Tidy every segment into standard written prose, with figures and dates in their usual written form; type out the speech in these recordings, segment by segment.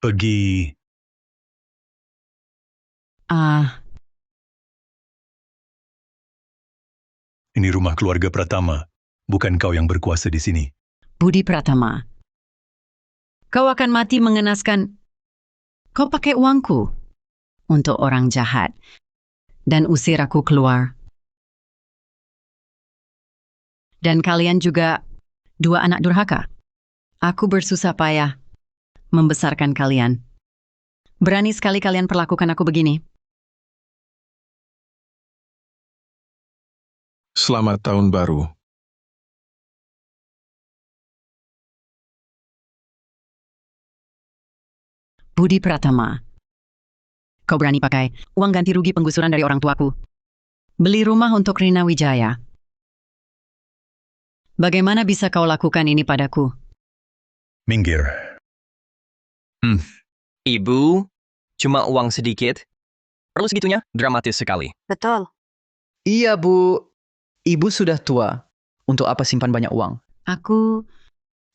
Pergi. Ini rumah keluarga Pratama. Bukan kau yang berkuasa di sini. Budi Pratama. Kau akan mati mengenaskan. Kau pakai uangku untuk orang jahat dan usir aku keluar. Dan kalian juga dua anak durhaka. Aku bersusah payah membesarkan kalian. Berani sekali kalian perlakukan aku begini. Selamat Tahun Baru. Budi Pratama. Kau berani pakai uang ganti rugi penggusuran dari orang tuaku. Beli rumah untuk Rina Wijaya. Bagaimana bisa kau lakukan ini padaku? Minggir. Ibu, cuma uang sedikit. Perlu segitunya? Dramatis sekali. Betul. Iya, Bu. Ibu sudah tua. Untuk apa simpan banyak uang? Aku...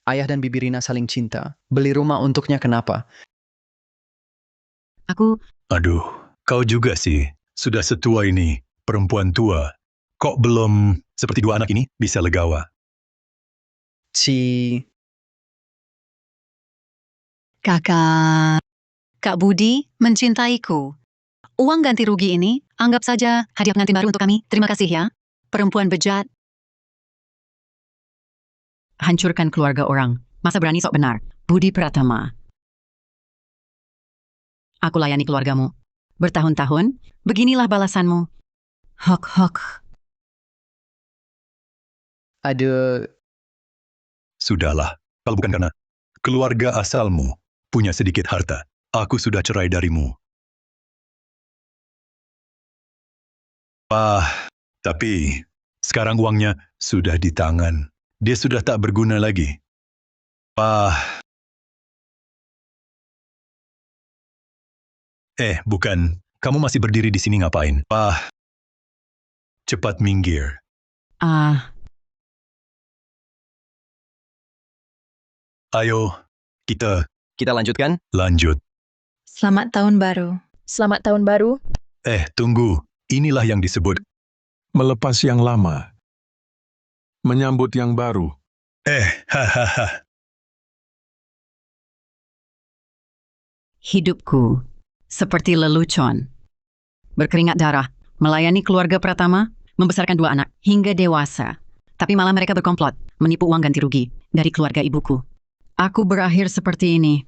Ayah dan Bibi Rina saling cinta. Beli rumah untuknya kenapa? Aduh, kau juga sih. Sudah setua ini, perempuan tua. Kok belum seperti dua anak ini bisa legawa? Kakak. Kak Budi mencintaiku. Uang ganti rugi ini, anggap saja hadiah pengantin baru untuk kami. Terima kasih ya. Perempuan bejat. hancurkan keluarga orang. Masa berani sok benar? Budi Pratama. Aku layani keluargamu. Bertahun-tahun, beginilah balasanmu. Hok. Ada... Sudahlah, kalau bukan karena keluarga asalmu punya sedikit harta, aku sudah cerai darimu. Tapi sekarang uangnya sudah di tangan. Dia sudah tak berguna lagi. Bukan. Kamu masih berdiri di sini ngapain? Cepat minggir. Ayo, kita lanjutkan? lanjut. Selamat Tahun Baru. Selamat Tahun Baru. Tunggu. Inilah yang disebut Melepas yang lama. Menyambut yang baru. hahaha. Hidupku seperti lelucon. Berkeringat darah, melayani keluarga Pratama, membesarkan 2 anak hingga dewasa. Tapi malah mereka berkomplot, menipu uang ganti rugi dari keluarga ibuku. Aku berakhir seperti ini.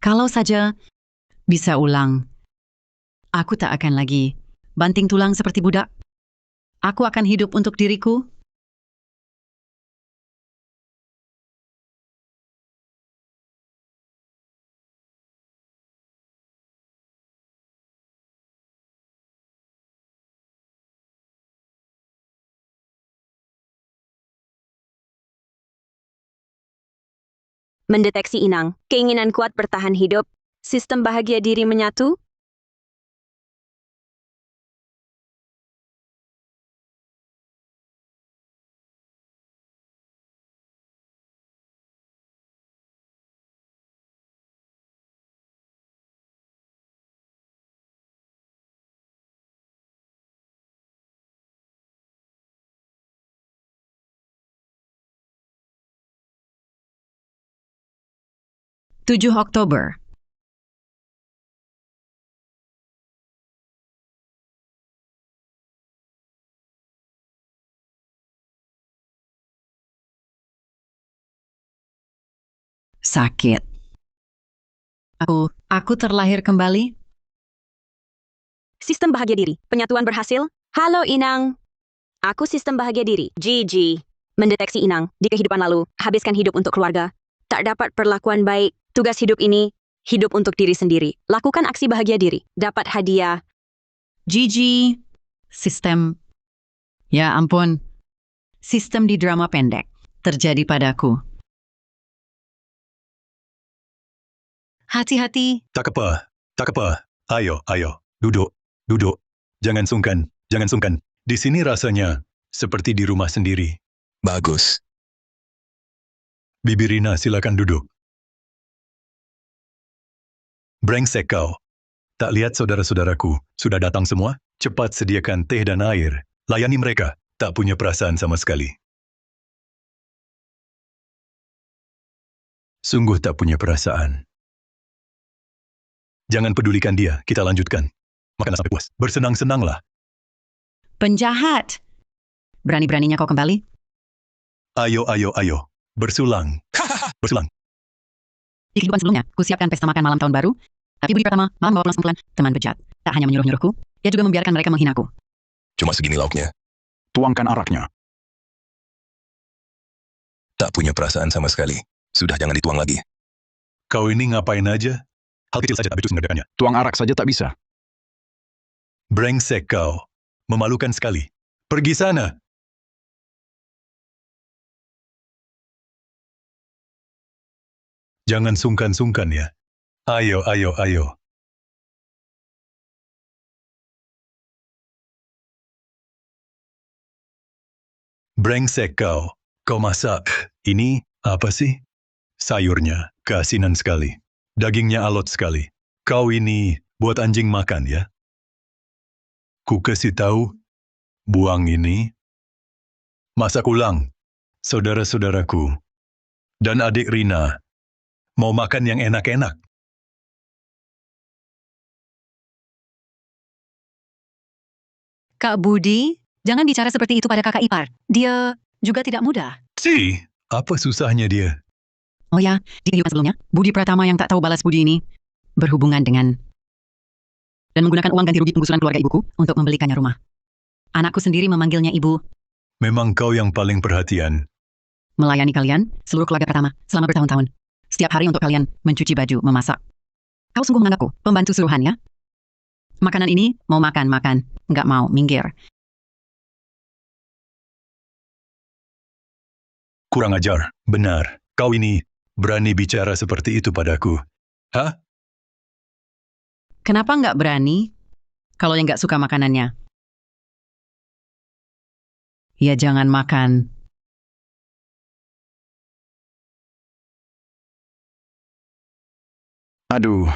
Kalau saja bisa ulang, aku tak akan lagi banting tulang seperti budak. Aku akan hidup untuk diriku. Mendeteksi inang, keinginan kuat bertahan hidup, sistem bahagia diri menyatu. Tujuh Oktober. Sakit. Aku terlahir kembali. Sistem bahagia diri, penyatuan berhasil. Halo Inang. Aku sistem bahagia diri, Gigi. Mendeteksi inang, di kehidupan lalu, habiskan hidup untuk keluarga. Tak dapat perlakuan baik, tugas hidup ini, hidup untuk diri sendiri. Lakukan aksi bahagia diri, dapat hadiah. Gigi. Sistem. Ya ampun. Sistem di drama pendek. Terjadi padaku. Hati-hati. Tak apa. Ayo. Duduk. Jangan sungkan, jangan sungkan. Di sini rasanya seperti di rumah sendiri. Bagus. Bibi Rina, silakan duduk. Brengsek kau. Tak lihat saudara-saudaraku sudah datang semua? Cepat sediakan teh dan air. Layani mereka. Tak punya perasaan sama sekali. Sungguh tak punya perasaan. Jangan pedulikan dia, kita lanjutkan. Makanlah sampai puas. Bersenang-senanglah. Penjahat! Berani-beraninya kau kembali? Ayo, ayo, ayo. Bersulang. Bersulang. Di kehidupan sebelumnya, kusiapkan pesta makan malam tahun baru. Tapi Budi Pratama malah membawa pulang sekumpulan teman bejat. Tak hanya menyuruh-nyuruhku, dia juga membiarkan mereka menghinaku. Cuma segini lauknya. Tuangkan araknya. Tak punya perasaan sama sekali. Sudah jangan dituang lagi. Kau ini ngapain aja? Hal kecil saja tak becus mengerjakannya. Tuang arak saja tak bisa. Brengsek kau. Memalukan sekali. Pergi sana. Jangan sungkan-sungkan ya. Ayo, ayo, ayo. Brengsek kau. Kau masak. Ini apa sih? Sayurnya keasinan sekali. Dagingnya alot sekali. Kau ini buat anjing makan ya? Ku kasih tahu, buang ini. Masak ulang. Saudara-saudaraku dan adik Rina mau makan yang enak-enak. Kak Budi, jangan bicara seperti itu pada kakak ipar. Dia juga tidak mudah. Si, apa susahnya dia? Oh ya, di kehidupan sebelumnya, Budi Pratama yang tak tahu balas budi ini berhubungan dengan dan menggunakan uang ganti rugi penggusuran keluarga ibuku untuk membelikannya rumah. Anakku sendiri memanggilnya ibu, Memang kau yang paling perhatian. melayani kalian, seluruh keluarga Pratama, selama bertahun-tahun. Setiap hari untuk kalian mencuci baju, memasak. Kau sungguh menganggapku pembantu suruhan ya? Makanan ini mau makan, nggak mau, minggir. Kurang ajar, benar. Kau ini berani bicara seperti itu padaku. Hah? Kenapa nggak berani? Kalau yang nggak suka makanannya. Ya jangan makan. Aduh,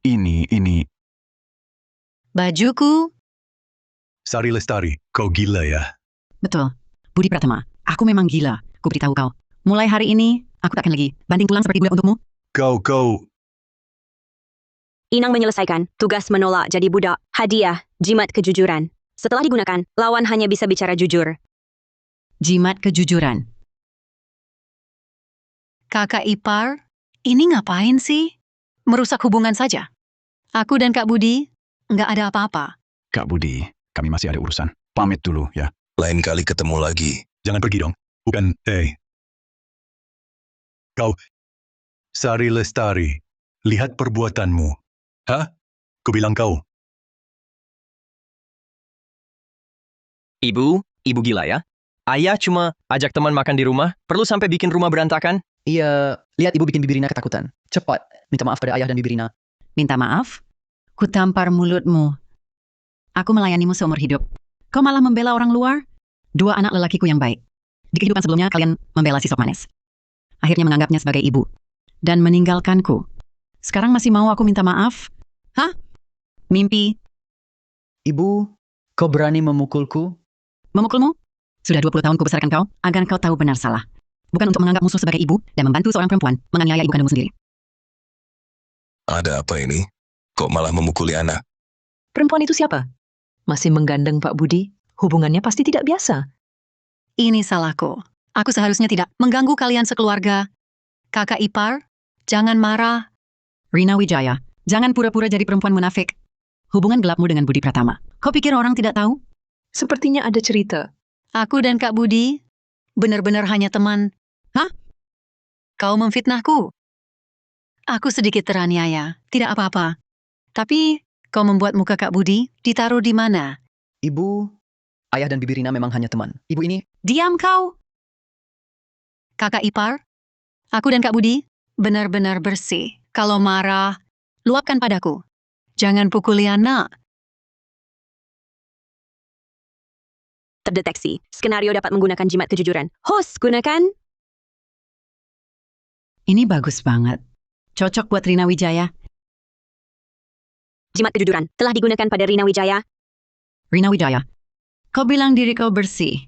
ini. Bajuku, Sari Lestari, kau gila ya? Betul. Budi Pratama, aku memang gila. Ku beritahu kau. Mulai hari ini, aku takkan lagi banting tulang seperti budak untukmu. Kau. Inang menyelesaikan tugas menolak jadi budak. Hadiah, jimat kejujuran. Setelah digunakan, lawan hanya bisa bicara jujur. Jimat kejujuran. kakak ipar, ini ngapain sih? Merusak hubungan saja. Aku dan Kak Budi, nggak ada apa-apa. Kak Budi, kami masih ada urusan. Pamit dulu ya. Lain kali ketemu lagi. Jangan pergi dong. Bukan, Kau, Sari Lestari, lihat perbuatanmu. Hah? Kubilang kau. Ibu gila ya? Ayah cuma ajak teman makan di rumah, perlu sampai bikin rumah berantakan? Iya, lihat ibu bikin Bibi Rina ketakutan. Cepat, minta maaf pada ayah dan Bibi Rina. Minta maaf? Ku tampar mulutmu. Aku melayanimu seumur hidup. Kau malah membela orang luar? 2 anak lelakiku yang baik. Di kehidupan sebelumnya kalian membela si Sopmanes. Akhirnya menganggapnya sebagai ibu. Dan meninggalkanku. Sekarang masih mau aku minta maaf? Hah? Mimpi? Ibu, kau berani memukulku? Memukulmu? Sudah 20 tahun ku besarkan kau, agar kau tahu benar salah. Bukan untuk menganggap musuh sebagai ibu dan membantu seorang perempuan menganiaya ibu kandungmu sendiri. Ada apa ini? Kok malah memukuli anak? Perempuan itu siapa? Masih menggandeng Pak Budi? Hubungannya pasti tidak biasa. Ini salahku. Aku seharusnya tidak mengganggu kalian sekeluarga. Kakak ipar, jangan marah. Rina Wijaya, jangan pura-pura jadi perempuan munafik. Hubungan gelapmu dengan Budi Pratama. Kau pikir orang tidak tahu? Sepertinya ada cerita. Aku dan Kak Budi benar-benar hanya teman. Hah? Kau memfitnahku. Aku sedikit teraniaya, tidak apa-apa. Tapi kau membuat muka Kak Budi ditaruh di mana? Ibu, ayah dan Bibi Rina memang hanya teman. Ibu ini, Diam kau! Kakak ipar, aku dan Kak Budi benar-benar bersih. Kalau marah, luapkan padaku. Jangan pukuli anak. terdeteksi. Skenario dapat menggunakan jimat kejujuran. Host, gunakan. Ini bagus banget. Cocok buat Rina Wijaya. Jimat kejujuran telah digunakan pada Rina Wijaya. Rina Wijaya, kau bilang diri kau bersih.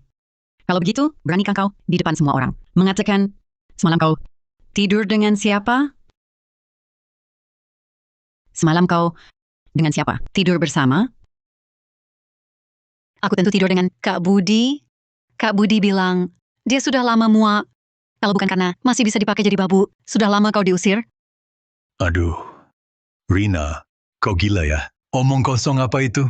Kalau begitu, beranikah kau di depan semua orang mengatakan, semalam kau tidur dengan siapa? Semalam kau dengan siapa? Tidur bersama? Aku tentu tidur dengan Kak Budi. Kak Budi bilang, dia sudah lama muak. Kalau bukan karena masih bisa dipakai jadi babu, sudah lama kau diusir. Aduh, Rina, kau gila ya? Omong kosong apa itu?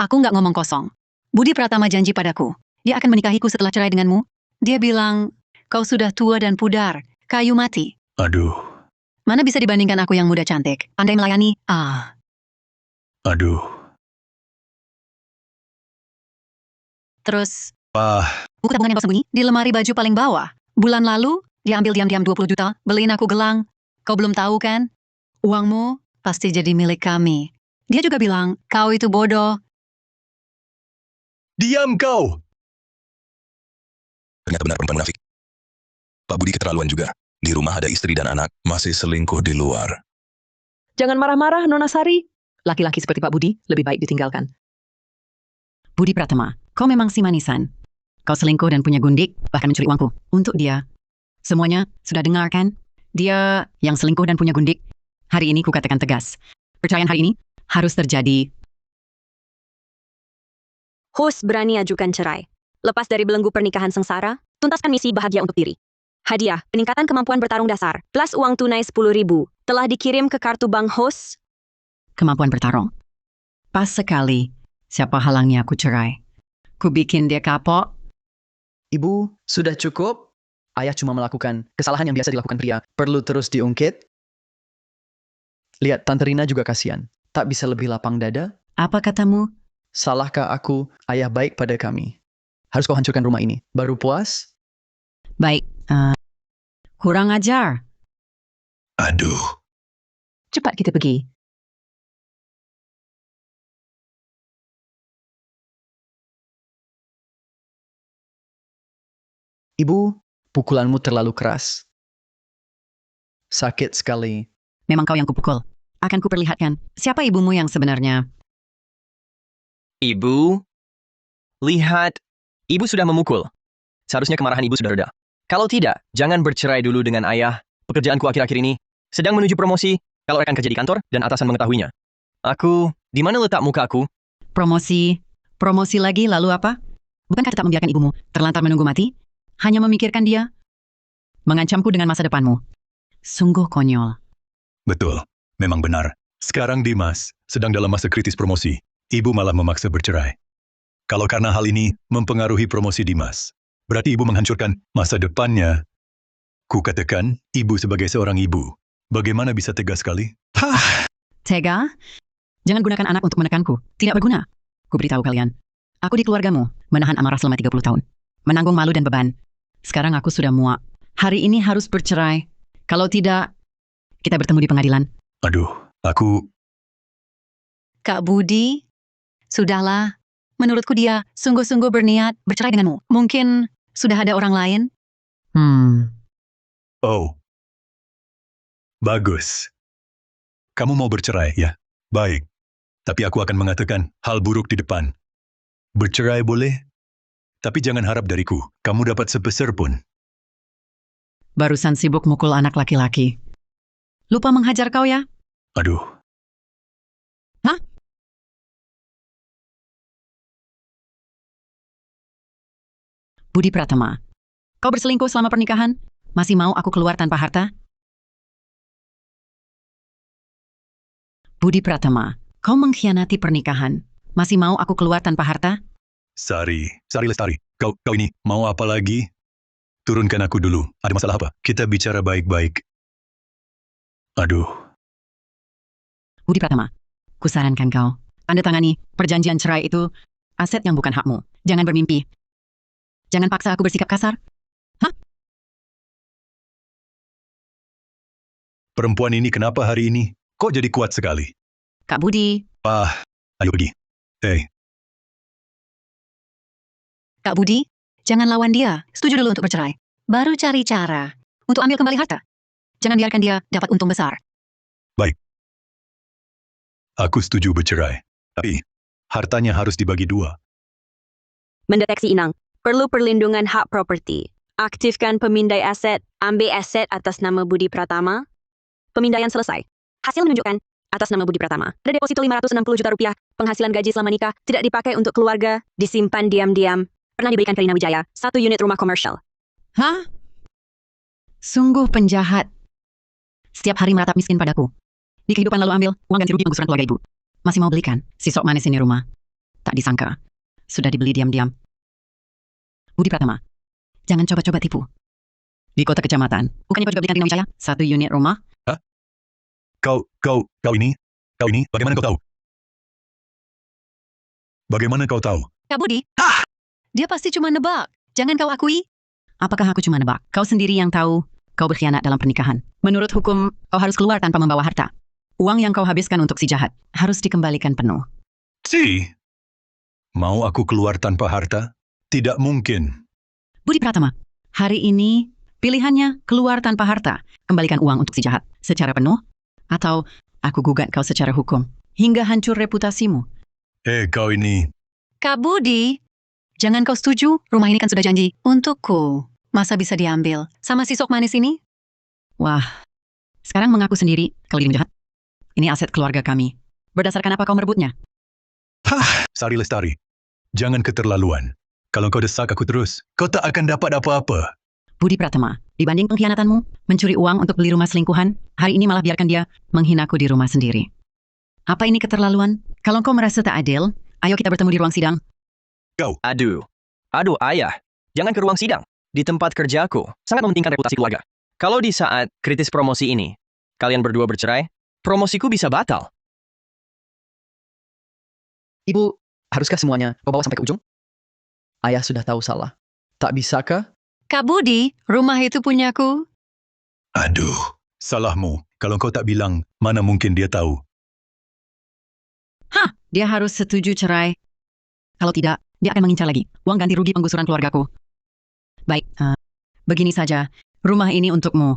Aku nggak ngomong kosong. Budi Pratama janji padaku, dia akan menikahiku setelah cerai denganmu. Dia bilang, kau sudah tua dan pudar, kayu mati. Aduh, Mana bisa dibandingkan aku yang muda cantik, pandai melayani, aduh. Terus, Ah, buku tabungan yang kau sembunyi di lemari baju paling bawah. Bulan lalu, dia ambil diam-diam 20 juta, beliin aku gelang. Kau belum tahu kan? Uangmu pasti jadi milik kami. Dia juga bilang, kau itu bodoh. diam kau! Ternyata benar perempuan munafik. Pak Budi keterlaluan juga. Di rumah ada istri dan anak, masih selingkuh di luar. Jangan marah-marah, Nona Sari. Laki-laki seperti Pak Budi lebih baik ditinggalkan. Budi Pratama, kau memang si manisan. Kau selingkuh dan punya gundik, bahkan mencuri uangku. Untuk dia. Semuanya sudah dengar kan? Dia yang selingkuh dan punya gundik. Hari ini kukatakan tegas. Perceraian hari ini harus terjadi. Host berani ajukan cerai. Lepas dari belenggu pernikahan sengsara, tuntaskan misi bahagia untuk diri. Hadiah, peningkatan kemampuan bertarung dasar, plus uang tunai 10.000, telah dikirim ke kartu bank host. Kemampuan bertarung. Pas sekali. Siapa halangnya aku cerai? Ku bikin dia kapok. Ibu, sudah cukup? Ayah cuma melakukan kesalahan yang biasa dilakukan pria. Perlu terus diungkit? Lihat, Tante Rina juga kasihan. Tak bisa lebih lapang dada? Apa katamu? Salahkah aku, ayah baik pada kami? Harus kau hancurkan rumah ini. Baru puas? Baik. Kurang ajar. Aduh, Cepat kita pergi. Ibu, pukulanmu terlalu keras. Sakit sekali. Memang kau yang kupukul. Akan kuperlihatkan siapa ibumu yang sebenarnya. Ibu, lihat. Ibu sudah memukul. Seharusnya kemarahan ibu sudah reda. Kalau tidak, jangan bercerai dulu dengan ayah. Pekerjaanku akhir-akhir ini sedang menuju promosi kalau rekan kerja di kantor dan atasan mengetahuinya. Aku, di mana letak muka aku? Promosi. Promosi lagi lalu apa? Bukankah tetap membiarkan ibumu terlantar menunggu mati? Hanya memikirkan dia? Mengancamku dengan masa depanmu. Sungguh konyol. betul. Memang benar. Sekarang Dimas sedang dalam masa kritis promosi. Ibu malah memaksa bercerai. Kalau karena hal ini mempengaruhi promosi Dimas, berarti ibu menghancurkan masa depannya. Ku katakan, ibu sebagai seorang ibu, bagaimana bisa tegas sekali? Tega? Jangan gunakan anak untuk menekanku. Tidak berguna. Ku beritahu kalian. Aku di keluargamu, menahan amarah selama 30 tahun. Menanggung malu dan beban. Sekarang aku sudah muak. Hari ini harus bercerai. Kalau tidak, kita bertemu di pengadilan. Aduh, aku... Kak Budi, sudahlah. Menurutku dia sungguh-sungguh berniat bercerai denganmu. Mungkin sudah ada orang lain? Oh. Bagus. Kamu mau bercerai, ya? Baik. Tapi aku akan mengatakan hal buruk di depan. Bercerai boleh, tapi jangan harap dariku. Kamu dapat sebesar pun. Barusan sibuk mukul anak laki-laki. Lupa menghajar kau ya? Aduh. Hah? Budi Pratama, kau berselingkuh selama pernikahan? Masih mau aku keluar tanpa harta? Budi Pratama, kau mengkhianati pernikahan. Masih mau aku keluar tanpa harta? Sari Lestari, kau ini mau apa lagi? Turunkan aku dulu. Ada masalah apa? Kita bicara baik-baik. Aduh. Budi Pratama, kusarankan kau. Tanda tangani perjanjian cerai itu aset yang bukan hakmu. Jangan bermimpi. Jangan paksa aku bersikap kasar. Hah? Perempuan ini kenapa hari ini? Kok jadi kuat sekali? Kak Budi, Ayo pergi. Hei, Kak Budi, jangan lawan dia. Setuju dulu untuk bercerai. Baru cari cara untuk ambil kembali harta. Jangan biarkan dia dapat untung besar. Aku setuju bercerai. Tapi, hartanya harus dibagi dua. Mendeteksi inang. Perlu perlindungan hak properti. Aktifkan pemindai aset. Ambil aset atas nama Budi Pratama. Pemindaian selesai. Hasil menunjukkan atas nama Budi Pratama. Ada deposito 560 juta rupiah. Penghasilan gaji selama nikah tidak dipakai untuk keluarga. Disimpan diam-diam. Pernah diberikan ke Rina Wijaya. 1 unit rumah komersial. Hah? Sungguh penjahat. Setiap hari meratap miskin padaku. Di kehidupan lalu ambil uang ganti rugi penggusuran keluarga ibu. Masih mau belikan si sok manis ini rumah. Tak disangka. Sudah dibeli diam-diam. Budi Pratama, jangan coba-coba tipu. Di kota kecamatan, bukannya kau juga belikan Rina Wijaya 1 unit rumah? Kau ini, bagaimana kau tahu? Bagaimana kau tahu? Kak Budi, dia pasti cuma nebak. Jangan kau akui. Apakah aku cuma nebak? Kau sendiri yang tahu kau berkhianat dalam pernikahan. Menurut hukum, kau harus keluar tanpa membawa harta. Uang yang kau habiskan untuk si jahat harus dikembalikan penuh. Mau aku keluar tanpa harta? Tidak mungkin. Budi Pratama, hari ini pilihannya keluar tanpa harta. Kembalikan uang untuk si jahat secara penuh, atau aku gugat kau secara hukum hingga hancur reputasimu. Kau ini. Kak Budi, jangan kau setuju. Rumah ini kan sudah janji untukku. Masa bisa diambil sama si sok manis ini? Wah, sekarang mengaku sendiri kau jahat. Ini aset keluarga kami. Berdasarkan apa kau merebutnya? Sari Lestari, jangan keterlaluan. Kalau kau desak aku terus, kau tak akan dapat apa-apa. Budi Pratama, dibanding pengkhianatanmu, mencuri uang untuk beli rumah selingkuhan, hari ini malah biarkan dia menghinaku di rumah sendiri. Apa ini keterlaluan? Kalau kau merasa tak adil, ayo kita bertemu di ruang sidang. Aduh, ayah. Jangan ke ruang sidang. Di tempat kerjaku, sangat mementingkan reputasi keluarga. Kalau di saat kritis promosi ini, kalian berdua bercerai, promosiku bisa batal. Ibu, haruskah semuanya kau bawa sampai ke ujung? Ayah sudah tahu salah. Tak bisakah? Kak Budi, rumah itu punyaku. Aduh, salahmu. Kalau kau tak bilang, mana mungkin dia tahu? Dia harus setuju cerai. Kalau tidak, dia akan mengincar lagi uang ganti rugi penggusuran keluargaku. Baik, begini saja. Rumah ini untukmu.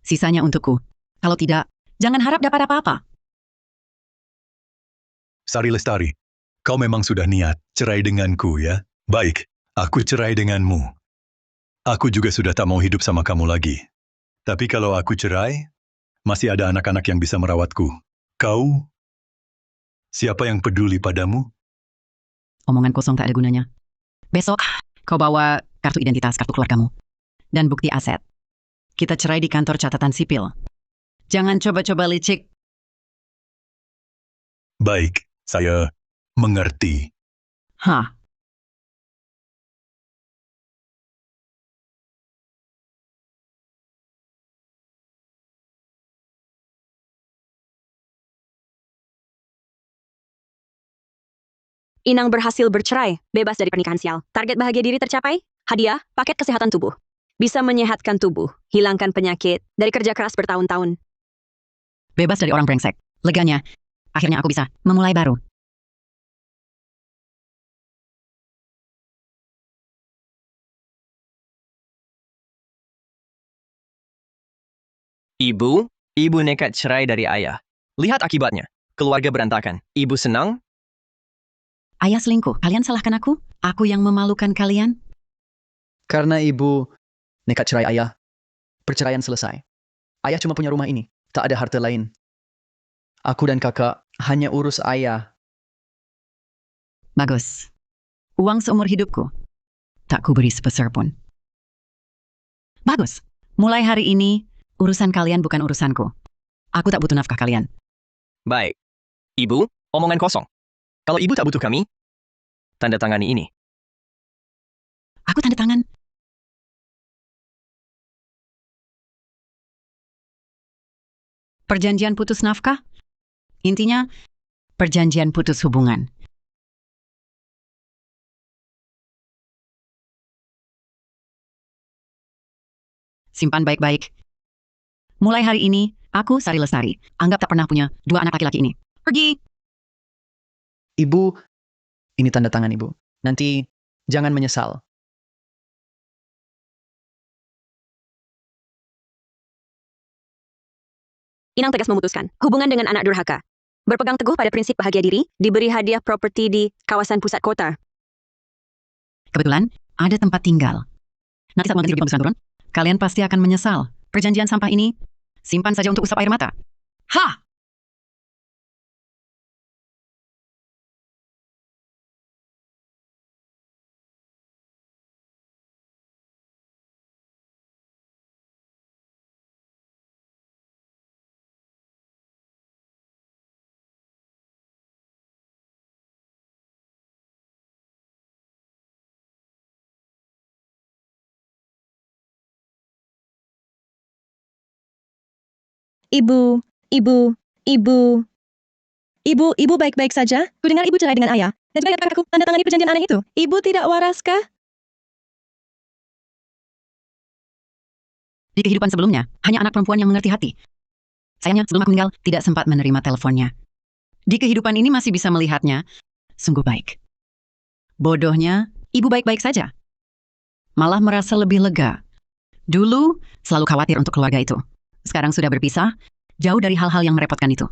Sisanya untukku. Kalau tidak, jangan harap dapat apa-apa. Sari Lestari, kau memang sudah niat cerai denganku, ya? Baik, aku cerai denganmu. Aku juga sudah tak mau hidup sama kamu lagi. Tapi kalau aku cerai, masih ada anak-anak yang bisa merawatku. Kau? Siapa yang peduli padamu? Omongan kosong tak ada gunanya. Besok, kau bawa kartu identitas kartu keluargamu. Dan bukti aset. Kita cerai di kantor catatan sipil. Jangan coba-coba licik. Baik, saya mengerti. Inang berhasil bercerai, bebas dari pernikahan sial. Target bahagia diri tercapai. Hadiah, paket kesehatan tubuh. Bisa menyehatkan tubuh, hilangkan penyakit, dari kerja keras bertahun-tahun. Bebas dari orang brengsek. Leganya, akhirnya aku bisa memulai baru. Ibu nekat cerai dari ayah. Lihat akibatnya. Keluarga berantakan. Ibu senang? Ayah selingkuh. Kalian salahkan aku? Aku yang memalukan kalian? Karena ibu nekat cerai ayah, perceraian selesai. Ayah cuma punya rumah ini, tak ada harta lain. Aku dan kakak hanya urus ayah. Bagus. Uang seumur hidupku. Tak kuberi sepeser pun. Bagus. Mulai hari ini, urusan kalian bukan urusanku. Aku tak butuh nafkah kalian. Baik. Ibu, omongan kosong. Kalau ibu tak butuh kami, tanda tangani ini. Aku tanda tangan. Perjanjian putus nafkah? Intinya, perjanjian putus hubungan. Simpan baik-baik. Mulai hari ini, aku Sari Lestari. Anggap tak pernah punya 2 anak laki-laki ini. Pergi! Ibu, ini tanda tangan ibu. Nanti Jangan menyesal. Inang tegas memutuskan hubungan dengan anak durhaka. Berpegang teguh pada prinsip bahagia diri, diberi hadiah properti di kawasan pusat kota. Kebetulan, ada tempat tinggal. Nanti saat mengganti rugi pembesaran turun, kalian pasti akan menyesal. Perjanjian sampah ini, simpan saja untuk usap air mata. Ha! Ibu, ibu baik-baik saja? Kudengar ibu cerai dengan ayah. Dan juga kakakku tanda tangani perjanjian aneh itu. Ibu tidak waras kah? Di kehidupan sebelumnya, hanya anak perempuan yang mengerti hati. Sayangnya, sebelum aku meninggal, tidak sempat menerima teleponnya. Di kehidupan ini masih bisa melihatnya. Sungguh baik. Bodohnya, ibu baik-baik saja. Malah merasa lebih lega. Dulu, selalu khawatir untuk keluarga itu. Sekarang sudah berpisah, jauh dari hal-hal yang merepotkan itu.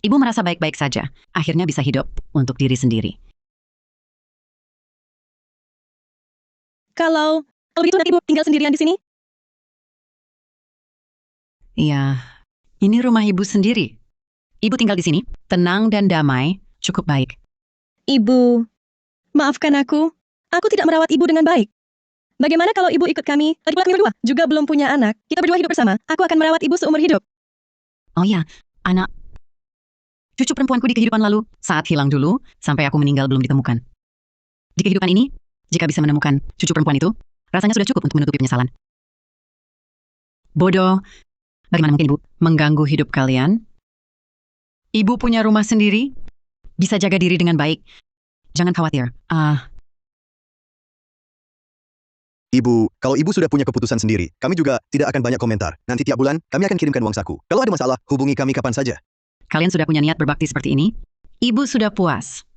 Ibu merasa baik-baik saja, akhirnya bisa hidup untuk diri sendiri. Kalau begitu nanti ibu tinggal sendirian di sini? Iya, ini rumah ibu sendiri. Ibu tinggal di sini, tenang dan damai, cukup baik. Ibu, maafkan aku. Aku tidak merawat ibu dengan baik. Bagaimana kalau ibu ikut kami? Lagi pula kami berdua juga belum punya anak. Kita berdua hidup bersama. Aku akan merawat ibu seumur hidup. Oh iya, anak. Cucu perempuanku di kehidupan lalu, saat hilang dulu, sampai aku meninggal belum ditemukan. Di kehidupan ini, jika bisa menemukan cucu perempuan itu, rasanya sudah cukup untuk menutupi penyesalan. Bodoh. Bagaimana mungkin ibu mengganggu hidup kalian? Ibu punya rumah sendiri, bisa jaga diri dengan baik. Jangan khawatir. Ibu, kalau ibu sudah punya keputusan sendiri, kami juga tidak akan banyak komentar. Nanti tiap bulan, kami akan kirimkan uang saku. Kalau ada masalah, hubungi kami kapan saja. Kalian sudah punya niat berbakti seperti ini? Ibu sudah puas.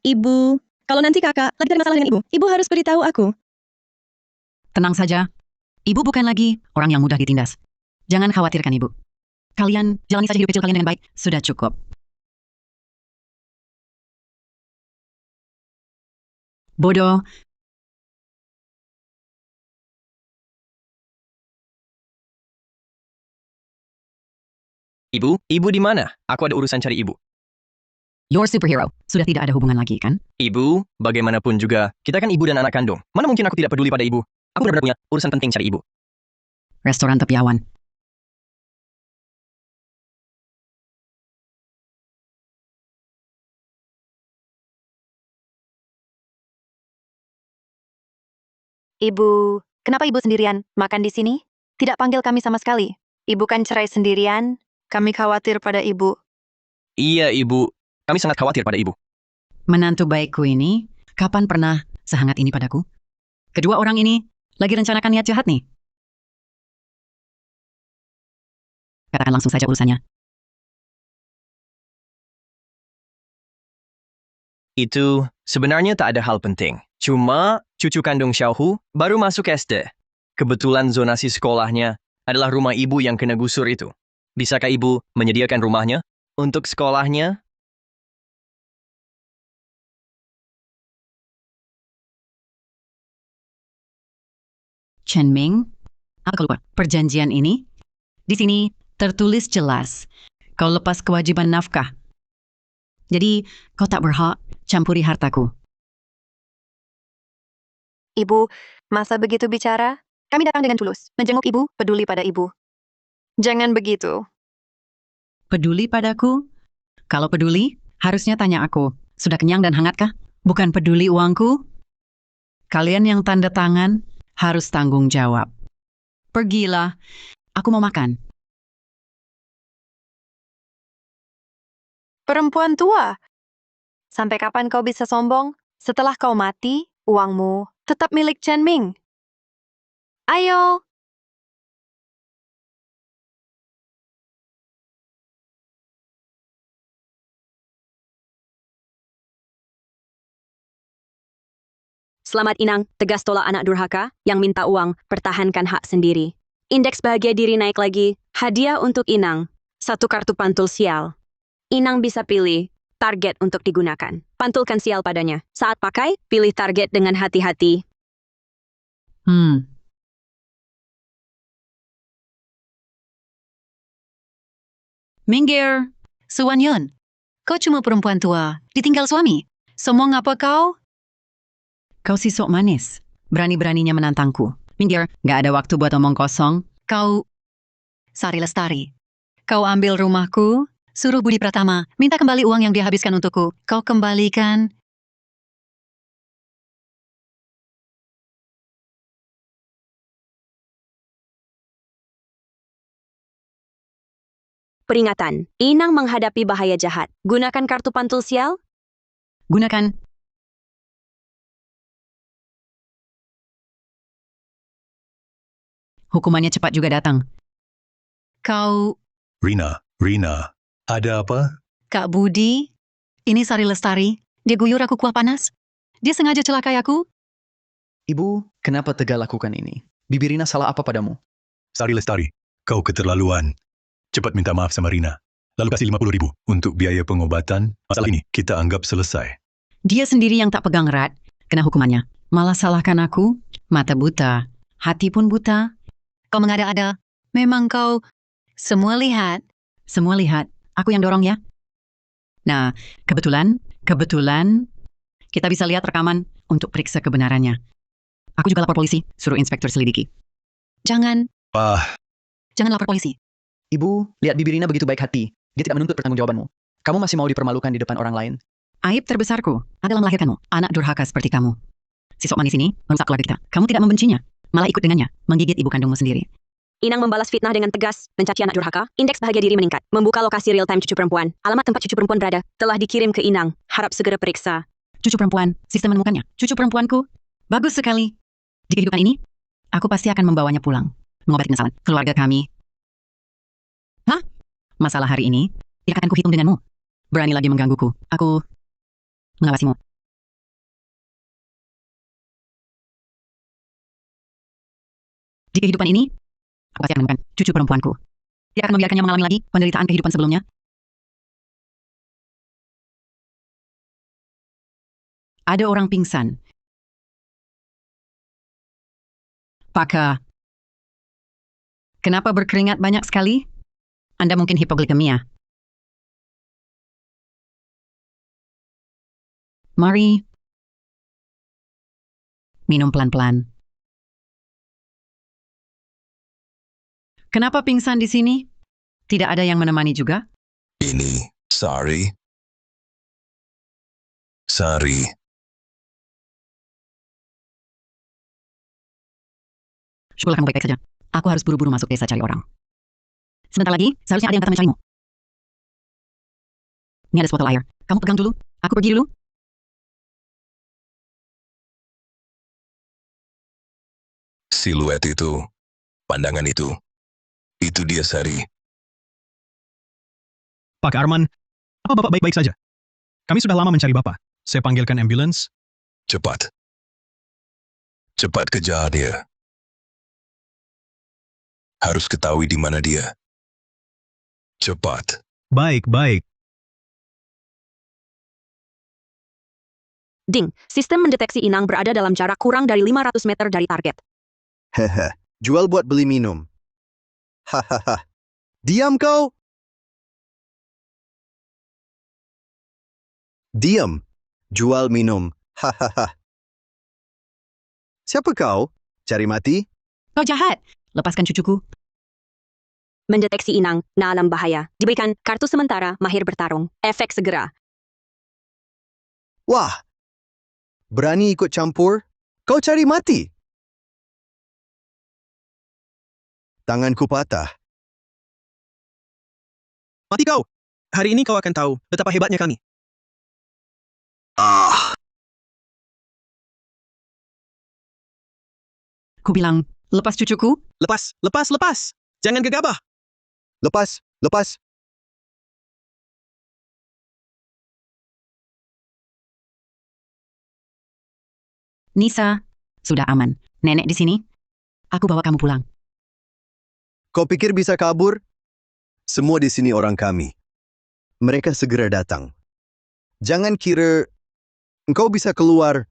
Ibu, kalau nanti kakak lagi ada masalah dengan ibu, ibu harus beritahu aku. Tenang saja. Ibu bukan lagi orang yang mudah ditindas. Jangan khawatirkan ibu. Kalian jalani saja hidup kecil kalian dengan baik. Sudah cukup. Bodoh. Ibu di mana? Aku ada urusan cari ibu. Your superhero. Sudah tidak ada hubungan lagi, kan? Ibu, bagaimanapun juga, kita kan ibu dan anak kandung. Mana mungkin aku tidak peduli pada ibu? Aku benar-benar punya urusan penting cari ibu. Restoran tepiawan. Ibu, kenapa ibu sendirian makan di sini? Tidak panggil kami sama sekali. Ibu kan cerai sendirian. Kami khawatir pada ibu. Iya, ibu. Kami sangat khawatir pada ibu. Menantu baikku ini, kapan pernah sehangat ini padaku? Kedua orang ini lagi rencanakan niat jahat nih. Katakan langsung saja urusannya. Itu sebenarnya tak ada hal penting. Cuma cucu kandung Xiaohu baru masuk SD. Kebetulan zonasi sekolahnya adalah rumah ibu yang kena gusur itu. Bisakah ibu menyediakan rumahnya untuk sekolahnya? Chen Ming, apa kau lupa? Perjanjian ini, di sini tertulis jelas, kau lepas kewajiban nafkah. Jadi, kau tak berhak campuri hartaku. Ibu, masa begitu bicara? Kami datang dengan tulus, menjenguk ibu, peduli pada ibu. Jangan begitu. Peduli padaku? Kalau peduli, harusnya tanya aku. Sudah kenyang dan hangatkah? Bukan peduli uangku? Kalian yang tanda tangan harus tanggung jawab. Pergilah, aku mau makan. Perempuan tua. Sampai kapan kau bisa sombong? Setelah kau mati, uangmu tetap milik Chen Ming. Ayo, Selamat Inang, tegas tolak anak durhaka yang minta uang, pertahankan hak sendiri. Indeks bahagia diri naik lagi. Hadiah untuk Inang. 1 kartu pantul sial. Inang bisa pilih target untuk digunakan. Pantulkan sial padanya. Saat pakai, pilih target dengan hati-hati. Minggir. Suan Yun, kau cuma perempuan tua, ditinggal suami. Sombong apa kau? Kau si sok manis. Berani-beraninya menantangku. Minggir, gak ada waktu buat omong kosong. Kau, Sari Lestari, kau ambil rumahku, suruh Budi Pratama, minta kembali uang yang dia habiskan untukku. Kau kembalikan. Peringatan, Inang menghadapi bahaya jahat. Gunakan kartu pantul sial. Gunakan. Hukumannya cepat juga datang. Kau, Rina, ada apa? Kak Budi, ini Sari Lestari, dia guyur aku kuah panas. Dia sengaja celakai aku. Ibu, kenapa tega lakukan ini? Bibi Rina salah apa padamu? Sari Lestari, kau keterlaluan. Cepat minta maaf sama Rina. Lalu kasih 50.000 untuk biaya pengobatan. Masalah ini kita anggap selesai. Dia sendiri yang tak pegang erat, kena hukumannya. Malah salahkan aku, mata buta, hati pun buta. Kau mengada-ada. Memang kau, semua lihat. Semua lihat, aku yang dorong ya. Nah, kebetulan, kita bisa lihat rekaman untuk periksa kebenarannya. Aku juga lapor polisi, suruh inspektur selidiki. Jangan lapor polisi. Ibu, lihat Bibi Rina begitu baik hati. Dia tidak menuntut pertanggungjawabanmu. Kamu masih mau dipermalukan di depan orang lain? Aib terbesarku adalah melahirkanmu, anak durhaka seperti kamu. Si sok manis ini merusak keluarga kita. Kamu tidak membencinya, malah ikut dengannya, menggigit ibu kandungmu sendiri. Inang membalas fitnah dengan tegas, mencaci anak durhaka. Indeks bahagia diri meningkat. Membuka lokasi real-time cucu perempuan. Alamat tempat cucu perempuan berada telah dikirim ke Inang. Harap segera periksa. Cucu perempuan, sistem menemukannya. Cucu perempuanku, bagus sekali. Di kehidupan ini, aku pasti akan membawanya pulang. Mengobati kesalahan keluarga kami. Hah? Masalah hari ini, tidak akan kuhitung denganmu. Berani lagi menggangguku. Aku mengawasimu. Di kehidupan ini, aku pasti akan menemukan cucu perempuanku. Tidak akan membiarkannya mengalami lagi penderitaan kehidupan sebelumnya. Ada orang pingsan. Paka, kenapa berkeringat banyak sekali? Anda mungkin hipoglikemia. Mari, minum pelan-pelan. Kenapa pingsan di sini? Tidak ada yang menemani juga? Ini, Sari. Syukurlah kamu baik-baik saja. Aku harus buru-buru masuk desa cari orang. Sebentar lagi, seharusnya ada yang datang mencarimu. Ini ada sebotol air. Kamu pegang dulu. Aku pergi dulu. Siluet itu, pandangan itu dia Sari. Pak Arman, apa Bapak baik-baik saja? Kami sudah lama mencari Bapak. Saya panggilkan ambulans. Cepat kejar dia. Harus ketahui di mana dia. Cepat. Baik. Ding, sistem mendeteksi Inang berada dalam jarak kurang dari 500 meter dari target. Hehe, jual buat beli minum. Hahaha. Diam kau! Diam. Jual minum. Hahaha. Siapa kau? Cari mati? Kau jahat. Lepaskan cucuku. Mendeteksi Inang dalam bahaya. Diberikan kartu sementara mahir bertarung. Efek segera. Wah! Berani ikut campur? Kau cari mati? Tanganku patah. Mati kau! Hari ini kau akan tahu betapa hebatnya kami. Ku bilang, lepas cucuku. Lepas! Jangan gegabah! Lepas! Nisa, sudah aman. Nenek di sini. Aku bawa kamu pulang. Kau pikir bisa kabur? Semua di sini orang kami. Mereka segera datang. Jangan kira engkau bisa keluar.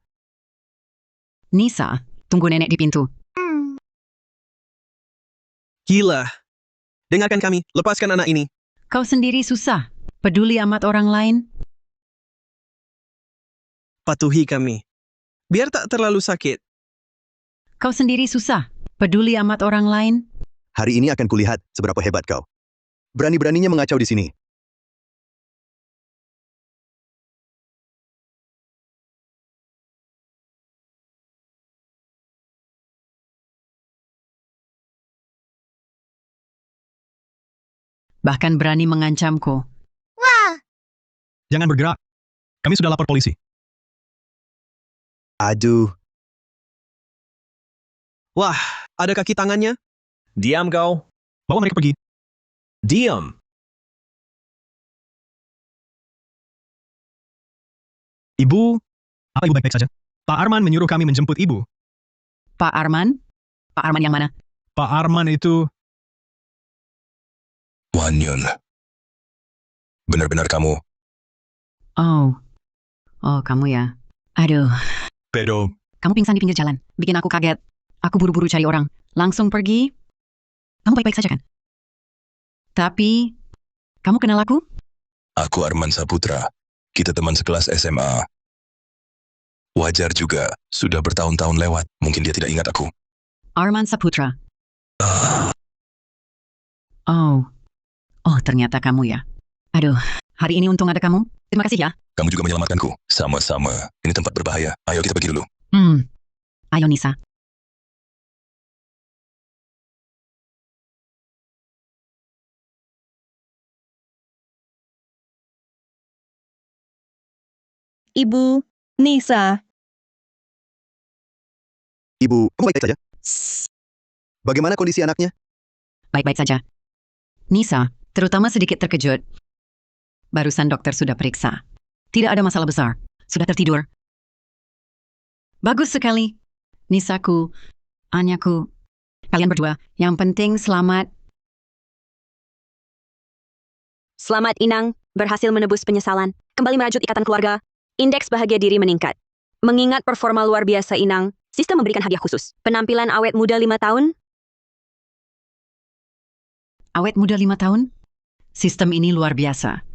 Nisa, tunggu nenek di pintu. Gila. Dengarkan kami, lepaskan anak ini. Kau sendiri susah. Peduli amat orang lain. Patuhi kami. Biar tak terlalu sakit. Kau sendiri susah. Peduli amat orang lain. Hari ini akan kulihat seberapa hebat kau. Berani-beraninya mengacau di sini. Bahkan berani mengancamku. Jangan bergerak. Kami sudah lapor polisi. Aduh, Wah, ada kaki tangannya? Diam kau. Bawa mereka pergi. Diam. Ibu, apa ibu baik-baik saja? Pak Arman menyuruh kami menjemput ibu. Pak Arman? Pak Arman yang mana? Pak Arman itu... Wan Yun. Benar-benar kamu. Oh, kamu ya. Aduh, Pero, kamu pingsan di pinggir jalan. Bikin aku kaget. Aku buru-buru cari orang. Langsung pergi. Kamu baik-baik saja kan? Tapi, kamu kenal aku? Aku Arman Saputra. Kita teman sekelas SMA. Wajar juga, sudah bertahun-tahun lewat. Mungkin dia tidak ingat aku. Arman Saputra. Oh, ternyata kamu ya. Aduh, hari ini untung ada kamu. Terima kasih ya. Kamu juga menyelamatkanku. Sama-sama. Ini tempat berbahaya. Ayo kita pergi dulu. Ayo Nisa. Ibu, Nisa. Ibu, kamu baik-baik saja? Bagaimana kondisi anaknya? Baik-baik saja. Nisa, terutama sedikit terkejut. Barusan dokter sudah periksa. Tidak ada masalah besar. Sudah tertidur. Bagus sekali. Nisaku, Anyaku, kalian berdua. Yang penting selamat. Selamat Inang, berhasil menebus penyesalan. Kembali merajut ikatan keluarga. Indeks bahagia diri meningkat. Mengingat performa luar biasa Inang, sistem memberikan hadiah khusus. Penampilan awet muda 5 tahun. Awet muda 5 tahun? Sistem ini luar biasa.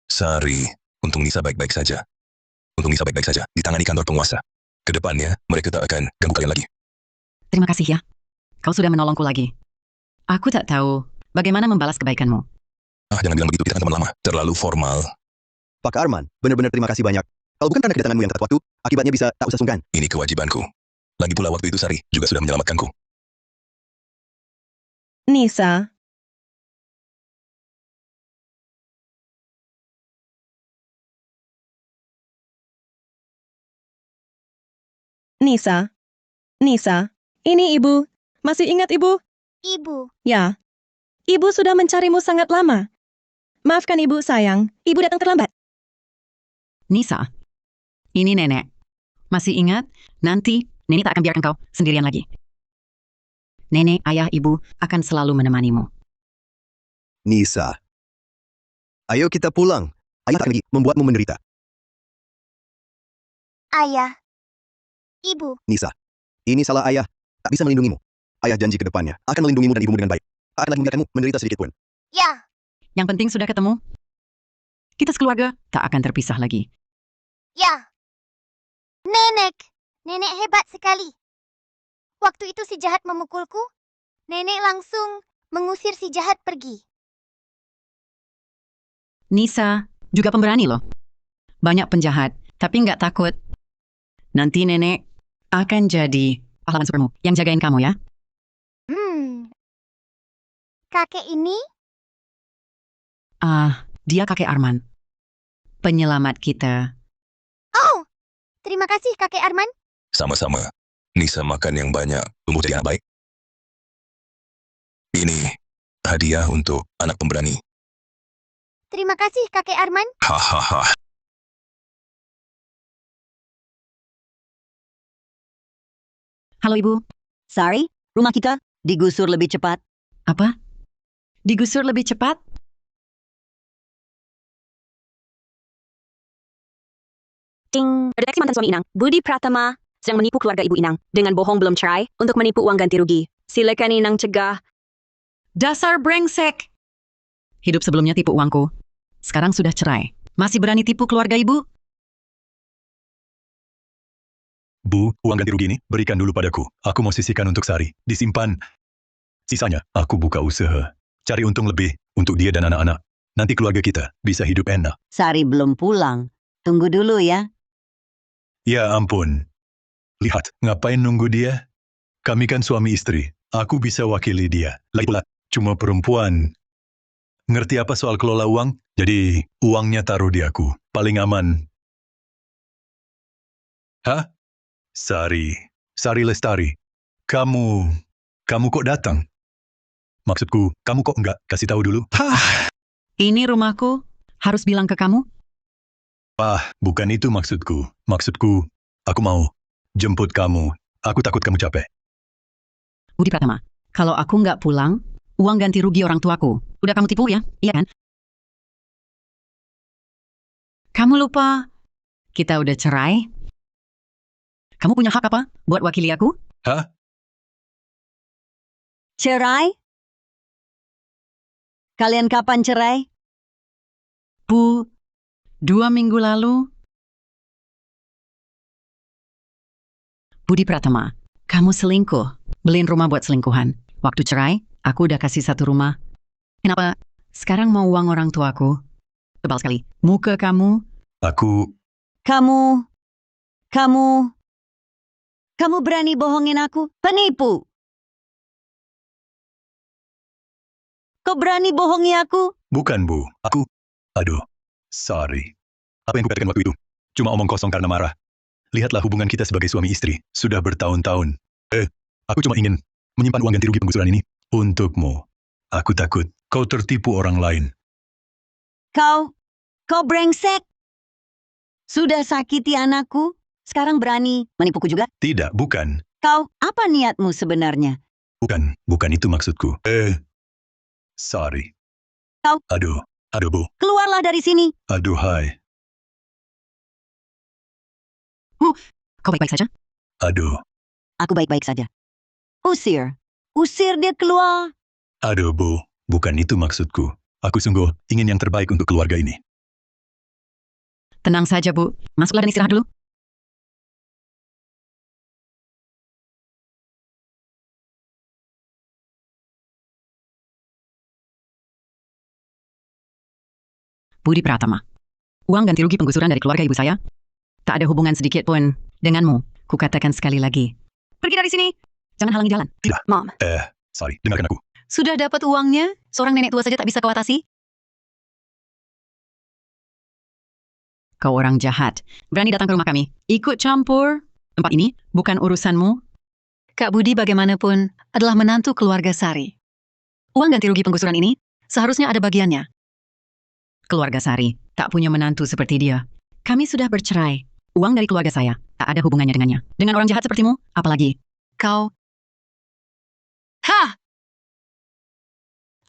Sari, untung Nisa baik-baik saja. Untung Nisa baik-baik saja. Ditangani kantor penguasa. Kedepannya, mereka tak akan ganggu kalian lagi. Terima kasih ya. Kau sudah menolongku lagi. Aku tak tahu bagaimana membalas kebaikanmu. Jangan bilang begitu, kita kan teman lama. Terlalu formal. Pak Arman, benar-benar terima kasih banyak. Kalau bukan karena kedatanganmu yang tepat waktu, akibatnya bisa tak usah sungkan. Ini kewajibanku. Lagi pula waktu itu Sari juga sudah menyelamatkanku. Nisa. Nisa. Nisa. Ini ibu. Masih ingat ibu? Ibu. Ya. Ibu sudah mencarimu sangat lama. Maafkan ibu sayang, ibu datang terlambat. Nisa, ini nenek. Masih ingat? Nanti nenek tak akan biarkan kau sendirian lagi. Nenek, ayah, ibu akan selalu menemanimu. Nisa. Ayo kita pulang. Ayah tak lagi membuatmu menderita. Ayah. Ibu. Nisa, ini salah ayah. Tak bisa melindungimu. Ayah janji ke depannya akan melindungimu dan ibumu dengan baik. Tak akan lagi membiarkanmu menderita sedikit pun. Ya. Yang penting sudah ketemu. Kita sekeluarga tak akan terpisah lagi. Ya. Nenek. Nenek hebat sekali. Waktu itu si jahat memukulku, nenek langsung mengusir si jahat pergi. Nisa juga pemberani loh. Banyak penjahat, tapi nggak takut. Nanti nenek akan jadi pahlawan supermu yang jagain kamu ya. Kakek ini? Dia kakek Arman. Penyelamat kita. Oh, terima kasih kakek Arman. Sama-sama. Nisa makan yang banyak, tumbuh jadi anak baik. Ini hadiah untuk anak pemberani. Terima kasih, Kakek Arman. Hahaha. Halo Ibu. Sari, rumah kita digusur lebih cepat. Apa? Digusur lebih cepat? Ting, redaksi mantan suami Inang, Budi Pratama, sedang menipu keluarga Ibu Inang dengan bohong belum cerai untuk menipu uang ganti rugi. Silakan Inang cegah. Dasar brengsek! Hidup sebelumnya tipu uangku. Sekarang sudah cerai. Masih berani tipu keluarga Ibu? Bu, uang ganti rugi ini berikan dulu padaku. Aku mau sisihkan untuk Sari. Disimpan. Sisanya, aku buka usaha. Cari untung lebih untuk dia dan anak-anak. Nanti keluarga kita bisa hidup enak. Sari belum pulang. Tunggu dulu ya. Ya ampun. Lihat, ngapain nunggu dia? Kami kan suami istri. Aku bisa wakili dia. Lagi pula, cuma perempuan. Ngerti apa soal kelola uang? Jadi, uangnya taruh di aku. Paling aman. Hah? Sari Lestari. Kamu kok datang? Maksudku, kamu kok enggak kasih tahu dulu? Ini rumahku. Harus bilang ke kamu? Bukan itu maksudku. Maksudku, aku mau jemput kamu. Aku takut kamu capek. Budi Pratama, kalau aku nggak pulang, uang ganti rugi orang tuaku. Udah kamu tipu ya? Iya kan? Kamu lupa, kita udah cerai. Kamu punya hak apa buat wakili aku? Hah? Cerai? Kalian kapan cerai? Bu, 2 minggu lalu. Budi Pratama, kamu selingkuh. Beliin rumah buat selingkuhan. Waktu cerai, aku udah kasih 1 rumah. Kenapa sekarang mau uang orang tuaku? Tebal sekali. Muka kamu. Kamu berani bohongin aku? Penipu! Kau berani bohongi aku? Bukan, Bu. Aduh, sorry. Apa yang kukatakan waktu itu? Cuma omong kosong karena marah. Lihatlah hubungan kita sebagai suami istri. Sudah bertahun-tahun. Aku cuma ingin menyimpan uang ganti rugi penggusuran ini untukmu. Aku takut kau tertipu orang lain. Kau brengsek! Sudah sakiti anakku, sekarang berani menipuku juga? Tidak, bukan. Kau, apa niatmu sebenarnya? Bukan itu maksudku. Sorry. Kau... Aduh, Bu. Keluarlah dari sini. Aduhai. Kau baik-baik saja? Aduh. Aku baik-baik saja. Usir dia keluar. Aduh, Bu. Bukan itu maksudku. Aku sungguh ingin yang terbaik untuk keluarga ini. Tenang saja, Bu. Masuklah dan istirahat dulu. Budi Pratama. Uang ganti rugi penggusuran dari keluarga ibu saya tak ada hubungan sedikit pun denganmu. Kukatakan sekali lagi. Pergi dari sini. Jangan halangi jalan. Tidak. Mom. Sorry. Dengarkan aku. Sudah dapat uangnya? Seorang nenek tua saja tak bisa kau atasi? Kau orang jahat. Berani datang ke rumah kami. Ikut campur. Tempat ini bukan urusanmu. Kak Budi bagaimanapun adalah menantu keluarga Sari. Uang ganti rugi penggusuran ini seharusnya ada bagiannya. Keluarga Sari tak punya menantu seperti dia. Kami sudah bercerai. Uang dari keluarga saya tak ada hubungannya dengannya. Dengan orang jahat sepertimu, apalagi. Kau...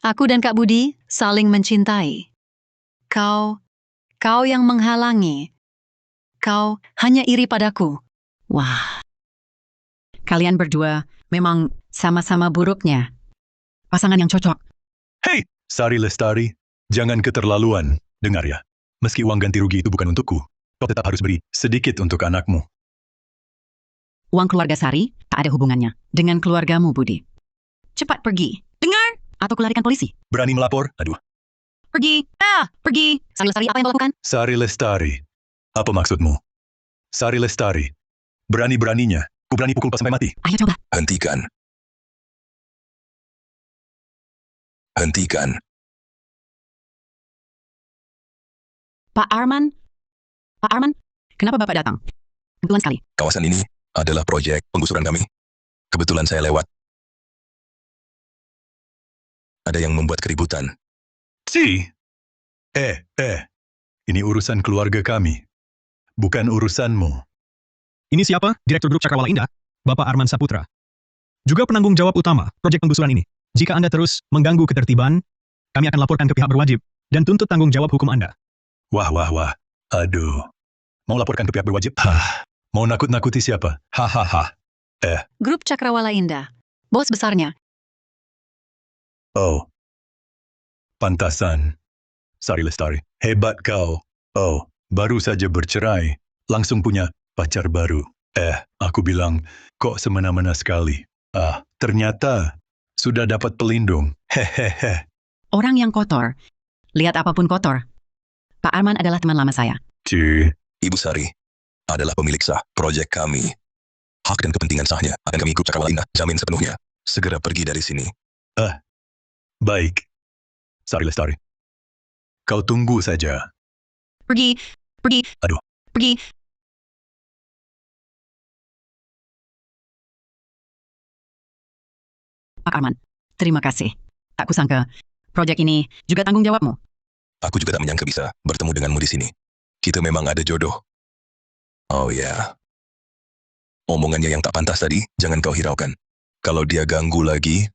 Aku dan Kak Budi saling mencintai. Kau yang menghalangi. Kau hanya iri padaku. Wah. Kalian berdua memang sama-sama buruknya. Pasangan yang cocok. Hei, Sari Lestari. Jangan keterlaluan. Dengar ya. Meski uang ganti rugi itu bukan untukku, kau tetap harus beri sedikit untuk anakmu. Uang keluarga Sari tak ada hubungannya dengan keluargamu, Budi. Cepat pergi. Dengar? Atau kularikan polisi. Berani melapor? Aduh. Pergi. Pergi. Sari Lestari, apa yang kau lakukan? Sari Lestari. Apa maksudmu? Sari Lestari. Berani-beraninya. Ku berani pukul pas sampai mati. Ayo coba. Hentikan. Pak Arman, kenapa Bapak datang? Kebetulan sekali. Kawasan ini adalah proyek penggusuran kami. Kebetulan saya lewat. Ada yang membuat keributan. Ini urusan keluarga kami. Bukan urusanmu. Ini siapa? Direktur Grup Cakrawala Indah, Bapak Arman Saputra. Juga penanggung jawab utama proyek penggusuran ini. Jika Anda terus mengganggu ketertiban, kami akan laporkan ke pihak berwajib dan tuntut tanggung jawab hukum Anda. Wah. Aduh. Mau laporkan ke pihak berwajib? Mau nakut-nakuti siapa? Hahaha. Grup Cakrawala Indah. Bos besarnya. Oh. Pantasan. Sari Lestari. Hebat kau. Oh, baru saja bercerai. Langsung punya pacar baru. Aku bilang, kok semena-mena sekali. Ternyata sudah dapat pelindung. Hehehe. Orang yang kotor. Lihat apapun kotor. Pak Arman adalah teman lama saya. Ibu Sari adalah pemilik sah proyek kami. Hak dan kepentingan sahnya akan kami Grup Cakrawala Indah jamin sepenuhnya. Segera pergi dari sini. Baik. Sari Lestari. Kau tunggu saja. Pergi. Aduh. Pergi. Pak Arman, terima kasih. Tak kusangka, proyek ini juga tanggung jawabmu. Aku juga tak menyangka bisa bertemu denganmu di sini. Kita memang ada jodoh. Oh ya. Omongannya yang tak pantas tadi, jangan kau hiraukan. Kalau dia ganggu lagi,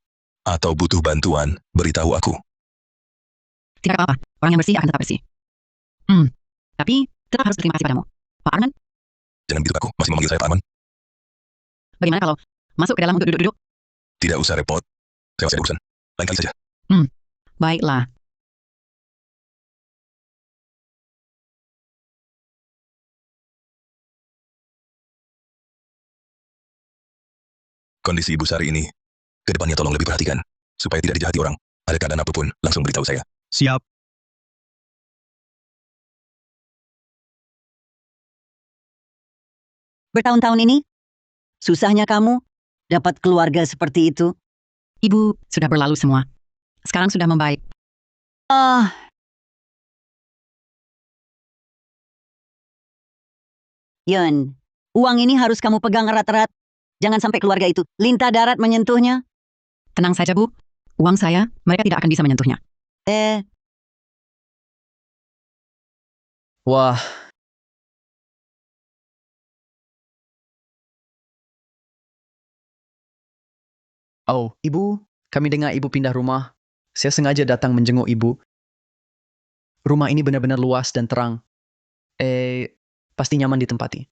atau butuh bantuan, beritahu aku. Tidak apa-apa, orang yang bersih akan tetap bersih. Tapi tetap harus berterima kasih padamu. Pak Arman, Jangan begitu aku, masih memanggil saya Pak Arman. bagaimana kalau masuk ke dalam untuk duduk-duduk? Tidak usah repot. Saya masih ada urusan. Lain kali saja. Baiklah. Kondisi Ibu Sari ini, ke depannya tolong lebih perhatikan, supaya tidak dijahati orang. Ada keadaan apapun, langsung beritahu saya. Siap. Bertahun-tahun ini, susahnya kamu dapat keluarga seperti itu. Ibu sudah berlalu semua. Sekarang sudah membaik. Yun, uang ini harus kamu pegang erat-erat. Jangan sampai keluarga itu lintah darat menyentuhnya. Tenang saja, Bu. Uang saya, mereka tidak akan bisa menyentuhnya. Wah. Oh, Ibu, kami dengar Ibu pindah rumah. Saya sengaja datang menjenguk Ibu. Rumah ini benar-benar luas dan terang. Pasti nyaman ditempati.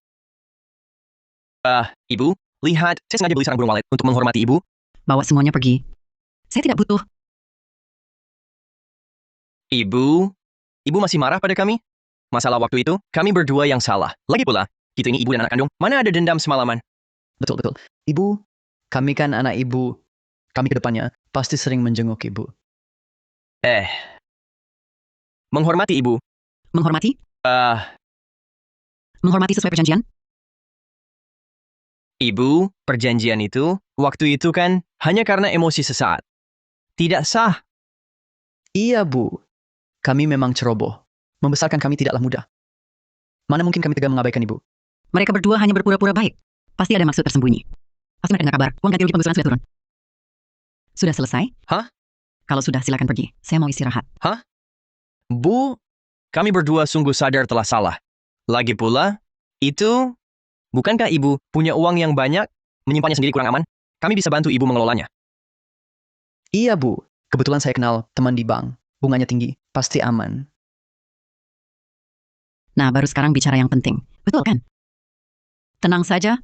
Ibu, lihat, saya sengaja beli sarang burung walet untuk menghormati Ibu. Bawa semuanya pergi. Saya tidak butuh. Ibu masih marah pada kami? Masalah waktu itu, kami berdua yang salah. Lagi pula, kita ini ibu dan anak kandung. Mana ada dendam semalaman? Betul. Ibu, kami kan anak Ibu. Kami ke depannya pasti sering menjenguk Ibu. Menghormati Ibu. Menghormati? Menghormati sesuai perjanjian? Ibu, perjanjian itu, waktu itu kan hanya karena emosi sesaat. Tidak sah. Iya, Bu. Kami memang ceroboh. Membesarkan kami tidaklah mudah. Mana mungkin kami tega mengabaikan Ibu. Mereka berdua hanya berpura-pura baik. Pasti ada maksud tersembunyi. Pasti mereka dengar kabar. Uang ganti rugi penggusuran sudah turun. Sudah selesai? Hah? Kalau sudah, silakan pergi. Saya mau istirahat. Bu, kami berdua sungguh sadar telah salah. Lagi pula, itu... Bukankah Ibu punya uang yang banyak, menyimpannya sendiri kurang aman? Kami bisa bantu Ibu mengelolanya. Iya, Bu. Kebetulan saya kenal teman di bank. Bunganya tinggi. Pasti aman. Nah, baru sekarang bicara yang penting. Betul kan? Tenang saja.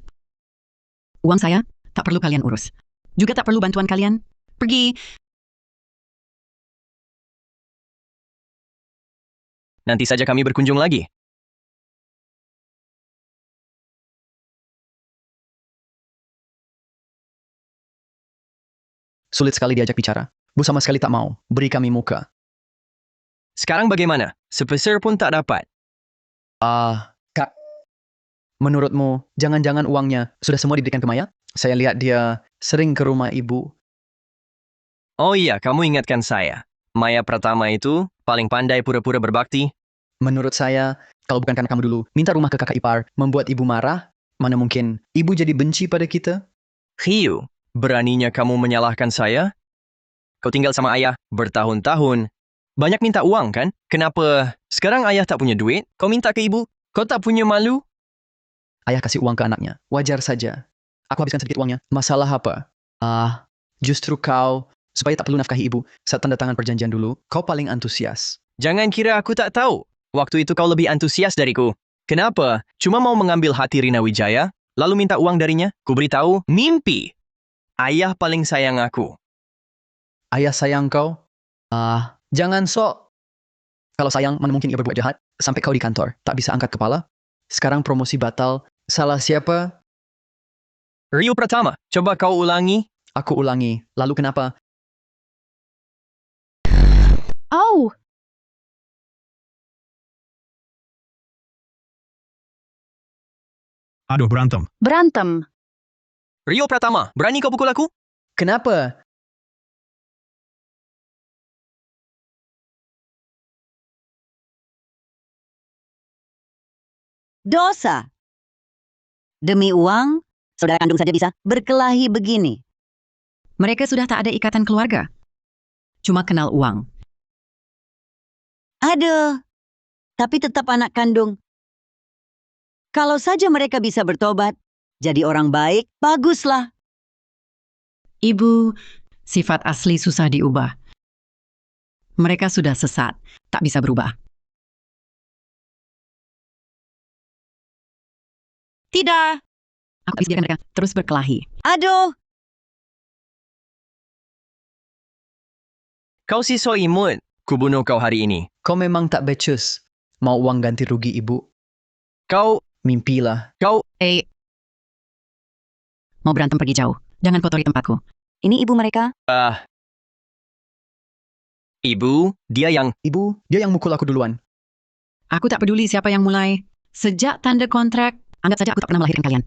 Uang saya tak perlu kalian urus. Juga tak perlu bantuan kalian. Pergi. Nanti saja kami berkunjung lagi. Sulit sekali diajak bicara. Bu sama sekali tak mau beri kami muka. Sekarang bagaimana? Sepeser pun tak dapat. Kak. Menurutmu, jangan-jangan uangnya sudah semua diberikan ke Maya? Saya lihat dia sering ke rumah Ibu. Oh iya, kamu ingatkan saya. Maya Pratama itu paling pandai pura-pura berbakti. Menurut saya, kalau bukan karena kamu dulu minta rumah ke kakak ipar, membuat Ibu marah, mana mungkin Ibu jadi benci pada kita? Hiu, beraninya kamu menyalahkan saya? Kau tinggal sama ayah bertahun-tahun. banyak minta uang kan? Kenapa sekarang ayah tak punya duit? Kau minta ke ibu? Kau tak punya malu? Ayah kasih uang ke anaknya. Wajar saja. Aku habiskan sedikit uangnya. Masalah apa? Justru kau, supaya tak perlu nafkahi ibu, saat tanda tangan perjanjian dulu, kau paling antusias. Jangan kira aku tak tahu. Waktu itu kau lebih antusias dariku. Kenapa? Cuma mau mengambil hati Rina Wijaya, lalu minta uang darinya? Ku beritahu, mimpi. Ayah paling sayang aku. Ayah sayang kau? Jangan sok. Kalau sayang, mana mungkin ia berbuat jahat? Sampai kau di kantor, tak bisa angkat kepala? Sekarang promosi batal. Salah siapa? Rio Pratama, coba kau ulangi. Aku ulangi. Lalu kenapa? Oh, Aduh, berantem. berantem. Rio Pratama, berani kau pukul aku? Kenapa? Dosa. Demi uang, saudara kandung saja bisa berkelahi begini. Mereka sudah tak ada ikatan keluarga. Cuma kenal uang. Aduh, tapi tetap anak kandung. Kalau saja mereka bisa bertobat, jadi orang baik, baguslah. Ibu, sifat asli susah diubah. Mereka sudah sesat, tak bisa berubah. Tidak. Aku habis biarkan mereka terus berkelahi. Aduh, Kau si so imut. Ku bunuh kau hari ini. Kau memang tak becus. Mau uang ganti rugi ibu? Kau, Mimpilah. kau, Mau berantem pergi jauh. Jangan kotori tempatku. ini ibu mereka. ibu, dia yang... Ibu, dia yang mukul aku duluan. Aku tak peduli siapa yang mulai. Sejak tanda kontrak, anggap saja aku tak pernah melahirkan kalian.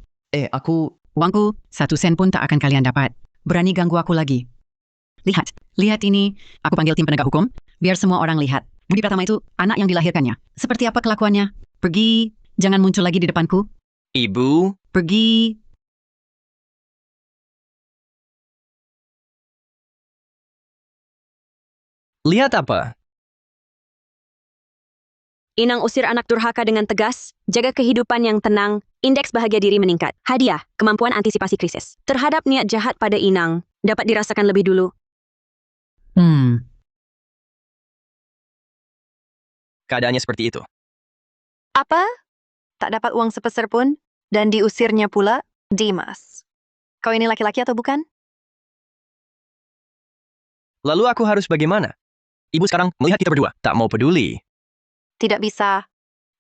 Aku... Uangku, 1 sen pun tak akan kalian dapat. Berani ganggu aku lagi. Lihat ini. Aku panggil tim penegak hukum, biar semua orang lihat. Budi Pratama itu anak yang dilahirkannya. Seperti apa kelakuannya? Pergi, jangan muncul lagi di depanku. Ibu, Pergi. lihat apa? Inang usir anak durhaka dengan tegas, jaga kehidupan yang tenang, indeks bahagia diri meningkat. Hadiah, kemampuan antisipasi krisis. Terhadap niat jahat pada Inang, dapat dirasakan lebih dulu. Keadaannya seperti itu. Apa? Tak dapat uang sepeser pun? Dan diusirnya pula? Dimas. Kau ini laki-laki atau bukan? Lalu aku harus bagaimana? Ibu sekarang melihat kita berdua, tak mau peduli. Tidak bisa.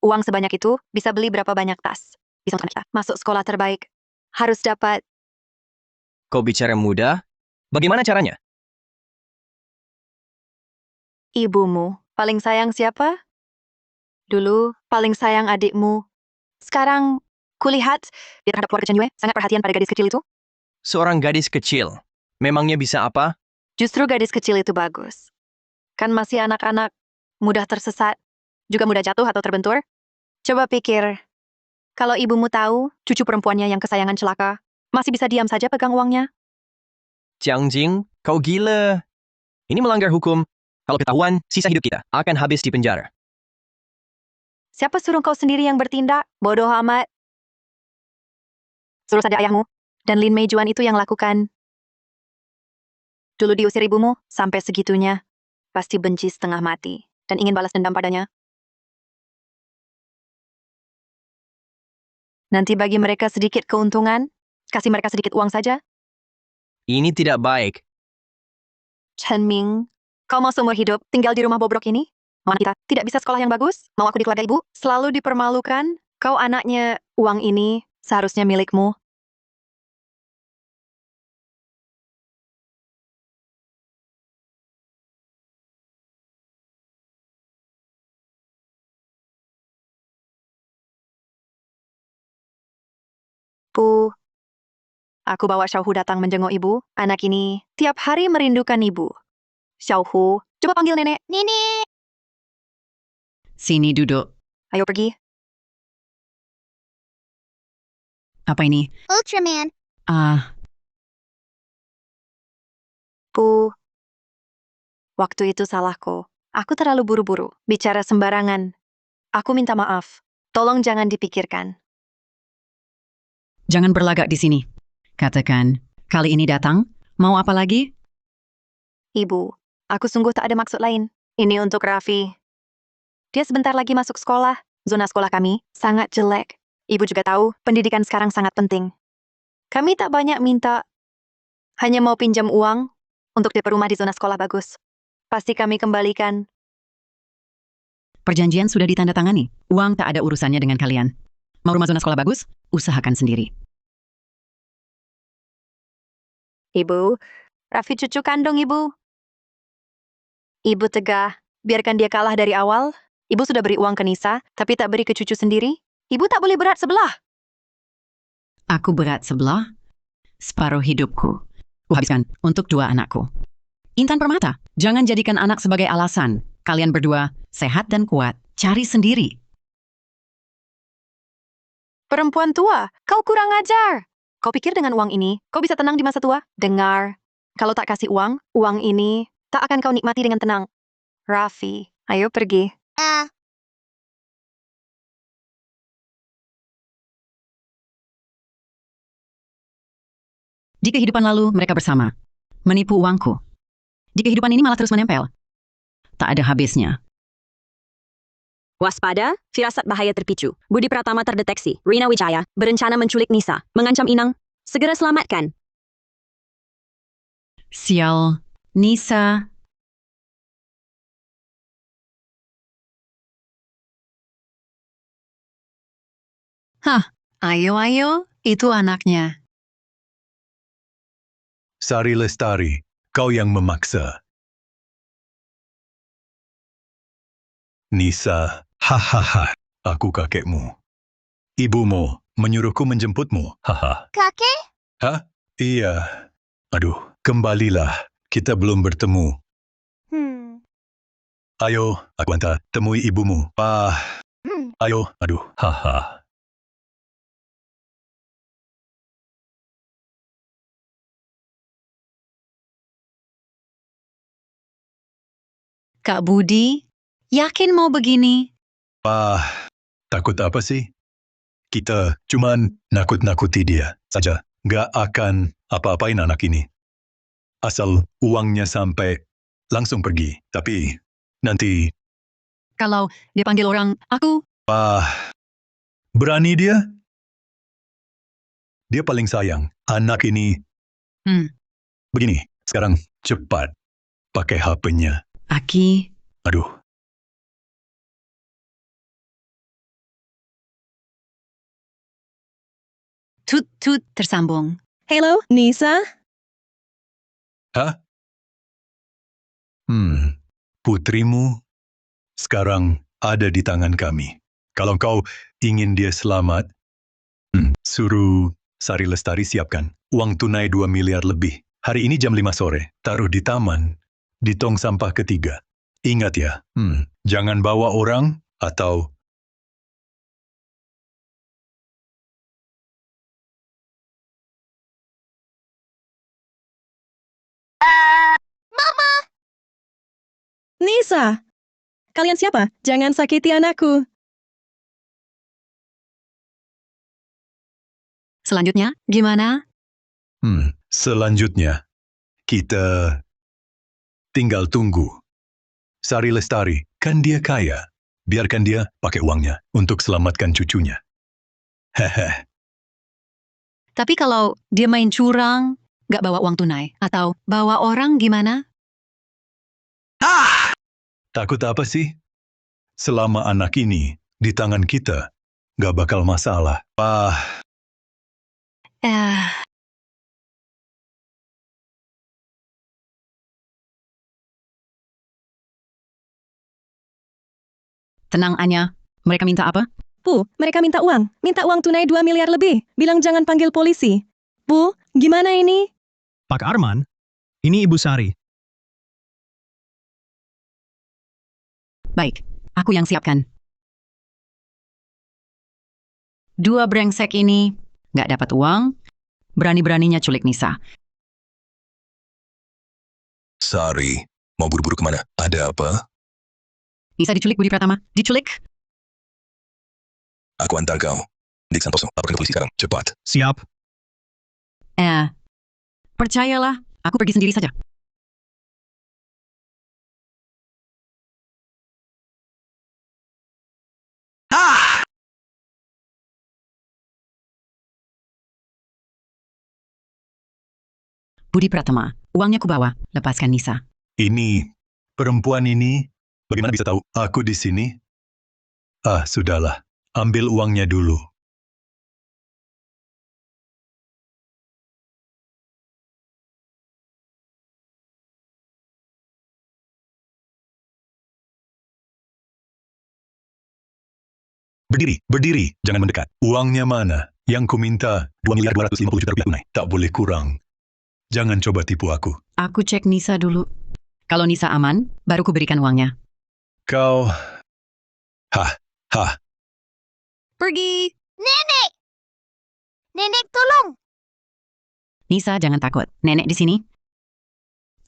Uang sebanyak itu bisa beli berapa banyak tas. Bisa untuk kita masuk sekolah terbaik. Harus dapat. Kau bicara mudah? Bagaimana caranya? Ibumu. Paling sayang siapa? Dulu, paling sayang adikmu. Sekarang, kulihat, dia terhadap keluarga Chen Yue sangat perhatian pada gadis kecil itu. Seorang gadis kecil. Memangnya bisa apa? Justru gadis kecil itu bagus. Kan masih anak-anak, mudah tersesat, juga mudah jatuh atau terbentur. Coba pikir, kalau ibumu tahu cucu perempuannya yang kesayangan celaka, masih bisa diam saja pegang uangnya? Jiang Jing, kau gila. Ini melanggar hukum. Kalau ketahuan, sisa hidup kita akan habis di penjara. Siapa suruh kau sendiri yang bertindak? Bodoh amat. Suruh saja ayahmu, dan Lin Mei Juan itu yang lakukan. Dulu diusir ibumu, sampai segitunya. Pasti benci setengah mati, dan ingin balas dendam padanya. Nanti bagi mereka sedikit keuntungan, kasih mereka sedikit uang saja. Ini tidak baik. Chen Ming, kau mau seumur hidup tinggal di rumah bobrok ini? Mau anak kita tidak bisa sekolah yang bagus? Mau aku di keluarga ibu? Selalu dipermalukan? Kau anaknya, uang ini seharusnya milikmu. Bu, aku bawa Xiaohu datang menjenguk ibu. Anak ini tiap hari merindukan ibu. Xiaohu, coba panggil nenek. Nenek! Sini duduk. Ayo pergi. Apa ini? Ultraman! Bu, waktu itu salahku. Aku terlalu buru-buru, bicara sembarangan. Aku minta maaf. Tolong jangan dipikirkan. Jangan berlagak di sini. Katakan, kali ini datang, mau apa lagi? Ibu, aku sungguh tak ada maksud lain. Ini untuk Raffi. Dia sebentar lagi masuk sekolah. Zona sekolah kami sangat jelek. Ibu juga tahu, pendidikan sekarang sangat penting. Kami tak banyak minta. Hanya mau pinjam uang untuk DP rumah di zona sekolah bagus. Pasti kami kembalikan. Perjanjian sudah ditandatangani. Uang tak ada urusannya dengan kalian. Mau rumah zona sekolah bagus? Usahakan sendiri. Ibu, Raffi cucu kandung ibu. Ibu tegah, biarkan dia kalah dari awal. Ibu sudah beri uang ke Nisa, tapi tak beri ke cucu sendiri. Ibu tak boleh berat sebelah. Aku berat sebelah, separuh hidupku. Kuhabiskan untuk 2 anakku. Intan Permata, jangan jadikan anak sebagai alasan. Kalian berdua sehat dan kuat. Cari sendiri. Perempuan tua, kau kurang ajar. Kau pikir dengan uang ini, kau bisa tenang di masa tua? Dengar, kalau tak kasih uang, uang ini tak akan kau nikmati dengan tenang. Raffi, ayo pergi. Di kehidupan lalu, mereka bersama. Menipu uangku. Di kehidupan ini malah terus menempel. Tak ada habisnya. Waspada, firasat bahaya terpicu. Budi Pratama terdeteksi. Rina Wijaya berencana menculik Nisa, mengancam Inang. Segera selamatkan. Sial, Nisa. Hah, ayo, itu anaknya. Sari Lestari, kau yang memaksa. Nisa, hahaha, aku kakekmu. Ibumu menyuruhku menjemputmu, haha. Kakek? Hah? Iya. Aduh, kembalilah. Kita belum bertemu. Ayo, aku hantar temui ibumu. Ayo, aduh, haha. Kak Budi, yakin mau begini? Takut apa sih? Kita cuman nakut-nakuti dia saja. Gak akan apa-apain anak ini. Asal uangnya sampai, langsung pergi. Tapi nanti... Kalau dia panggil orang, aku... Berani dia? Dia paling sayang. Anak ini... Begini, sekarang cepat. Pakai HP-nya. Aki. Aduh. Tut tersambung. Halo, Nisa? Hah? Putrimu sekarang ada di tangan kami. Kalau kau ingin dia selamat, suruh Sari Lestari siapkan uang tunai 2 miliar lebih. Hari ini jam 5 sore, taruh di taman, di tong sampah ketiga. Ingat ya, jangan bawa orang atau... Mama! Nisa! Kalian siapa? Jangan sakiti anakku. Selanjutnya, gimana? Selanjutnya, kita tinggal tunggu. Sari Lestari, kan dia kaya. Biarkan dia pakai uangnya untuk selamatkan cucunya. Hehe. Tapi kalau dia main curang, gak bawa uang tunai, atau bawa orang gimana? Takut apa sih? Selama anak ini di tangan kita, gak bakal masalah. Tenang, Anya. Mereka minta apa? Mereka minta uang. Minta uang tunai 2 miliar lebih. Bilang jangan panggil polisi. Gimana ini? Pak Arman, ini Ibu Sari. Baik, aku yang siapkan. 2 brengsek ini nggak dapat uang, berani-beraninya culik Nisa. Sari, mau buru-buru kemana? Ada apa? Nisa diculik Budi Pratama. Diculik. Aku antar kau. Dik Santoso, laporkan ke polisi sekarang. Cepat. Siap. Percayalah, aku pergi sendiri saja. Budi Pratama, uangnya kubawa. Lepaskan Nisa. Ini, perempuan ini, bagaimana bisa tahu aku di sini? Sudahlah. Ambil uangnya dulu. Berdiri. Jangan mendekat. Uangnya mana? Yang kuminta 2.250 juta rupiah tunai. Tak boleh kurang. Jangan coba tipu aku. Aku cek Nisa dulu. Kalau Nisa aman, baru kuberikan uangnya. Kau... Pergi. Nenek! Nenek, tolong! Nisa, jangan takut. Nenek di sini.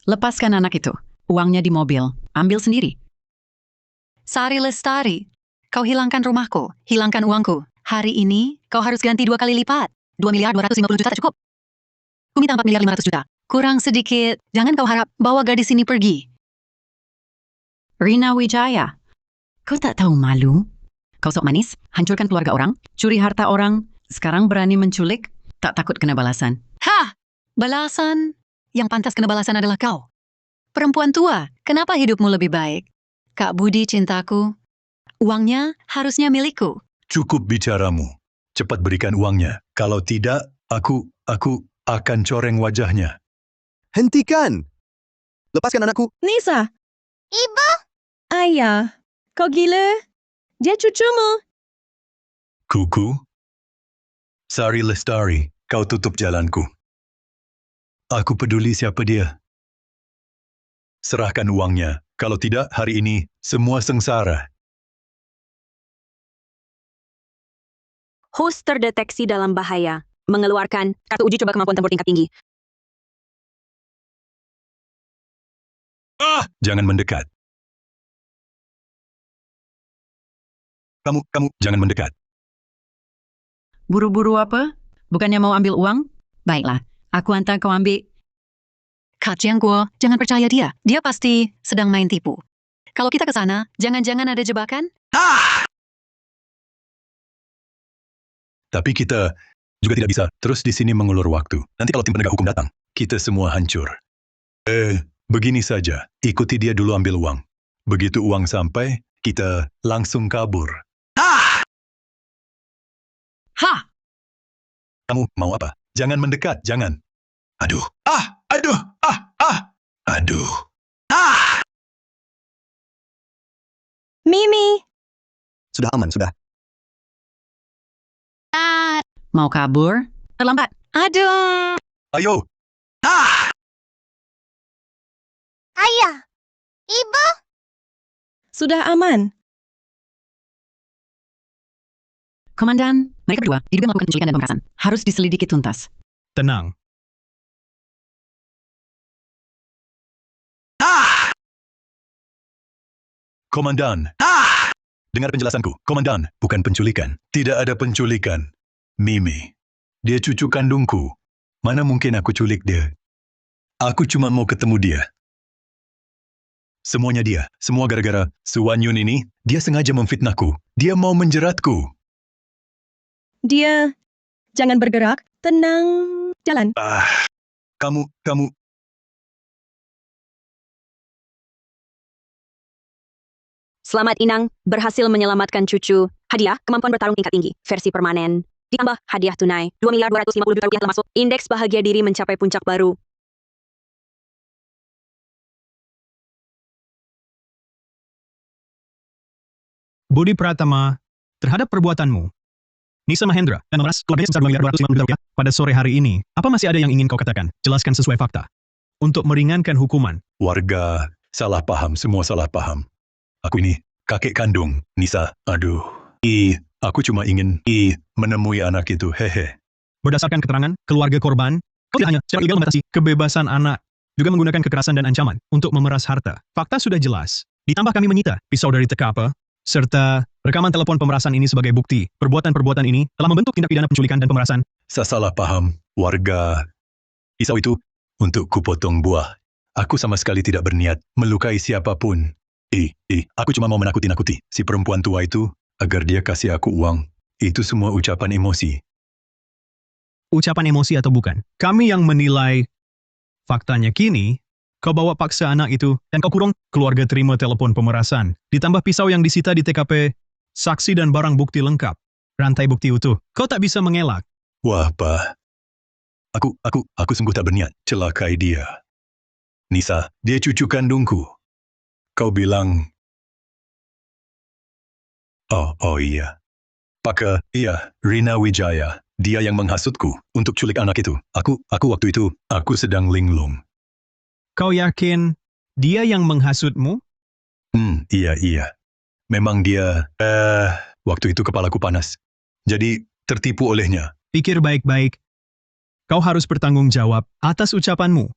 Lepaskan anak itu. Uangnya di mobil. Ambil sendiri. Sari Lestari, kau hilangkan rumahku, hilangkan uangku. Hari ini kau harus ganti 2 kali lipat. 2.250 juta tak cukup. Ku minta 4.500 juta. Kurang sedikit. Jangan kau harap bawa gadis ini pergi. Rina Wijaya. Kau tak tahu malu? Kau sok manis, hancurkan keluarga orang, curi harta orang, sekarang berani menculik, tak takut kena balasan. Hah! Balasan? Yang pantas kena balasan adalah kau. Perempuan tua, kenapa hidupmu lebih baik? Kak Budi cintaku, uangnya harusnya milikku. Cukup bicaramu. Cepat berikan uangnya. Kalau tidak, aku akan coreng wajahnya. Hentikan! Lepaskan anakku. Nisa, Ibu! ayah, kau gila? Dia cucumu. Kuku? Sari Lestari, kau tutup jalanku. Aku peduli siapa dia. Serahkan uangnya. Kalau tidak, hari ini semua sengsara. Host terdeteksi dalam bahaya. Mengeluarkan kartu uji coba kemampuan tempur tingkat tinggi. Jangan mendekat. Kamu, jangan mendekat. Buru-buru apa? Bukannya mau ambil uang? Baiklah, aku hantar kau ambil. Kak Jiangguo, jangan percaya dia. Dia pasti sedang main tipu. Kalau kita ke sana, jangan-jangan ada jebakan? Tapi kita juga tidak bisa terus di sini mengulur waktu. Nanti kalau tim penegak hukum datang, kita semua hancur. Begini saja. Ikuti dia dulu ambil uang. Begitu uang sampai, kita langsung kabur. Kamu mau apa? Jangan mendekat, jangan. Aduh. Mimi. Sudah aman, sudah. Mau kabur? Terlambat. Aduh. Ayo. Ayah! Ibu! Sudah aman. Komandan, mereka berdua diduga melakukan penculikan dan pemerasan. Harus diselidiki tuntas. Tenang. Komandan. Dengar penjelasanku. Komandan, bukan penculikan. Tidak ada penculikan. Mimi. Dia cucu kandungku. Mana mungkin aku culik dia? Aku cuma mau ketemu dia. Semuanya dia. Semua gara-gara Suwan Yun ini. Dia sengaja memfitnahku. Dia mau menjeratku. Dia... Jangan bergerak. Tenang. Jalan. Kamu... Selamat Inang, berhasil menyelamatkan cucu. Hadiah, kemampuan bertarung tingkat tinggi, versi permanen. Ditambah hadiah tunai, 2.250 juta rupiah telah masuk. Indeks bahagia diri mencapai puncak baru. Budi Pratama, terhadap perbuatanmu, Nisa Mahendra dan memeras keluarganya sebesar 2.250 juta rupiah pada sore hari ini. Apa masih ada yang ingin kau katakan? Jelaskan sesuai fakta. Untuk meringankan hukuman. Warga salah paham, semua salah paham. Aku ini kakek kandung, Nisa. Aduh. Aku cuma ingin menemui anak itu, hehe. Berdasarkan keterangan keluarga korban, kau tidak hanya secara ilegal membatasi kebebasan anak, juga menggunakan kekerasan dan ancaman untuk memeras harta. Fakta sudah jelas. Ditambah kami menyita pisau dari TKP, serta rekaman telepon pemerasan ini sebagai bukti. Perbuatan-perbuatan ini telah membentuk tindak pidana penculikan dan pemerasan. Saya salah paham, warga. Pisau itu untuk kupotong buah. Aku sama sekali tidak berniat melukai siapapun. Aku cuma mau menakuti-nakuti si perempuan tua itu agar dia kasih aku uang. Itu semua ucapan emosi. Ucapan emosi atau bukan? Kami yang menilai faktanya kini, kau bawa paksa anak itu dan kau kurung, keluarga terima telepon pemerasan. Ditambah pisau yang disita di TKP, saksi dan barang bukti lengkap. Rantai bukti utuh. Kau tak bisa mengelak. Wah, Pak. Aku sungguh tak berniat celakai dia. Nisa, dia cucu kandungku. Kau bilang... Oh iya. Paka, iya, Rina Wijaya. Dia yang menghasutku untuk culik anak itu. Aku waktu itu, aku sedang linglung. Kau yakin dia yang menghasutmu? Iya. Memang dia, waktu itu kepalaku panas. Jadi, tertipu olehnya. Pikir baik-baik. Kau harus bertanggung jawab atas ucapanmu.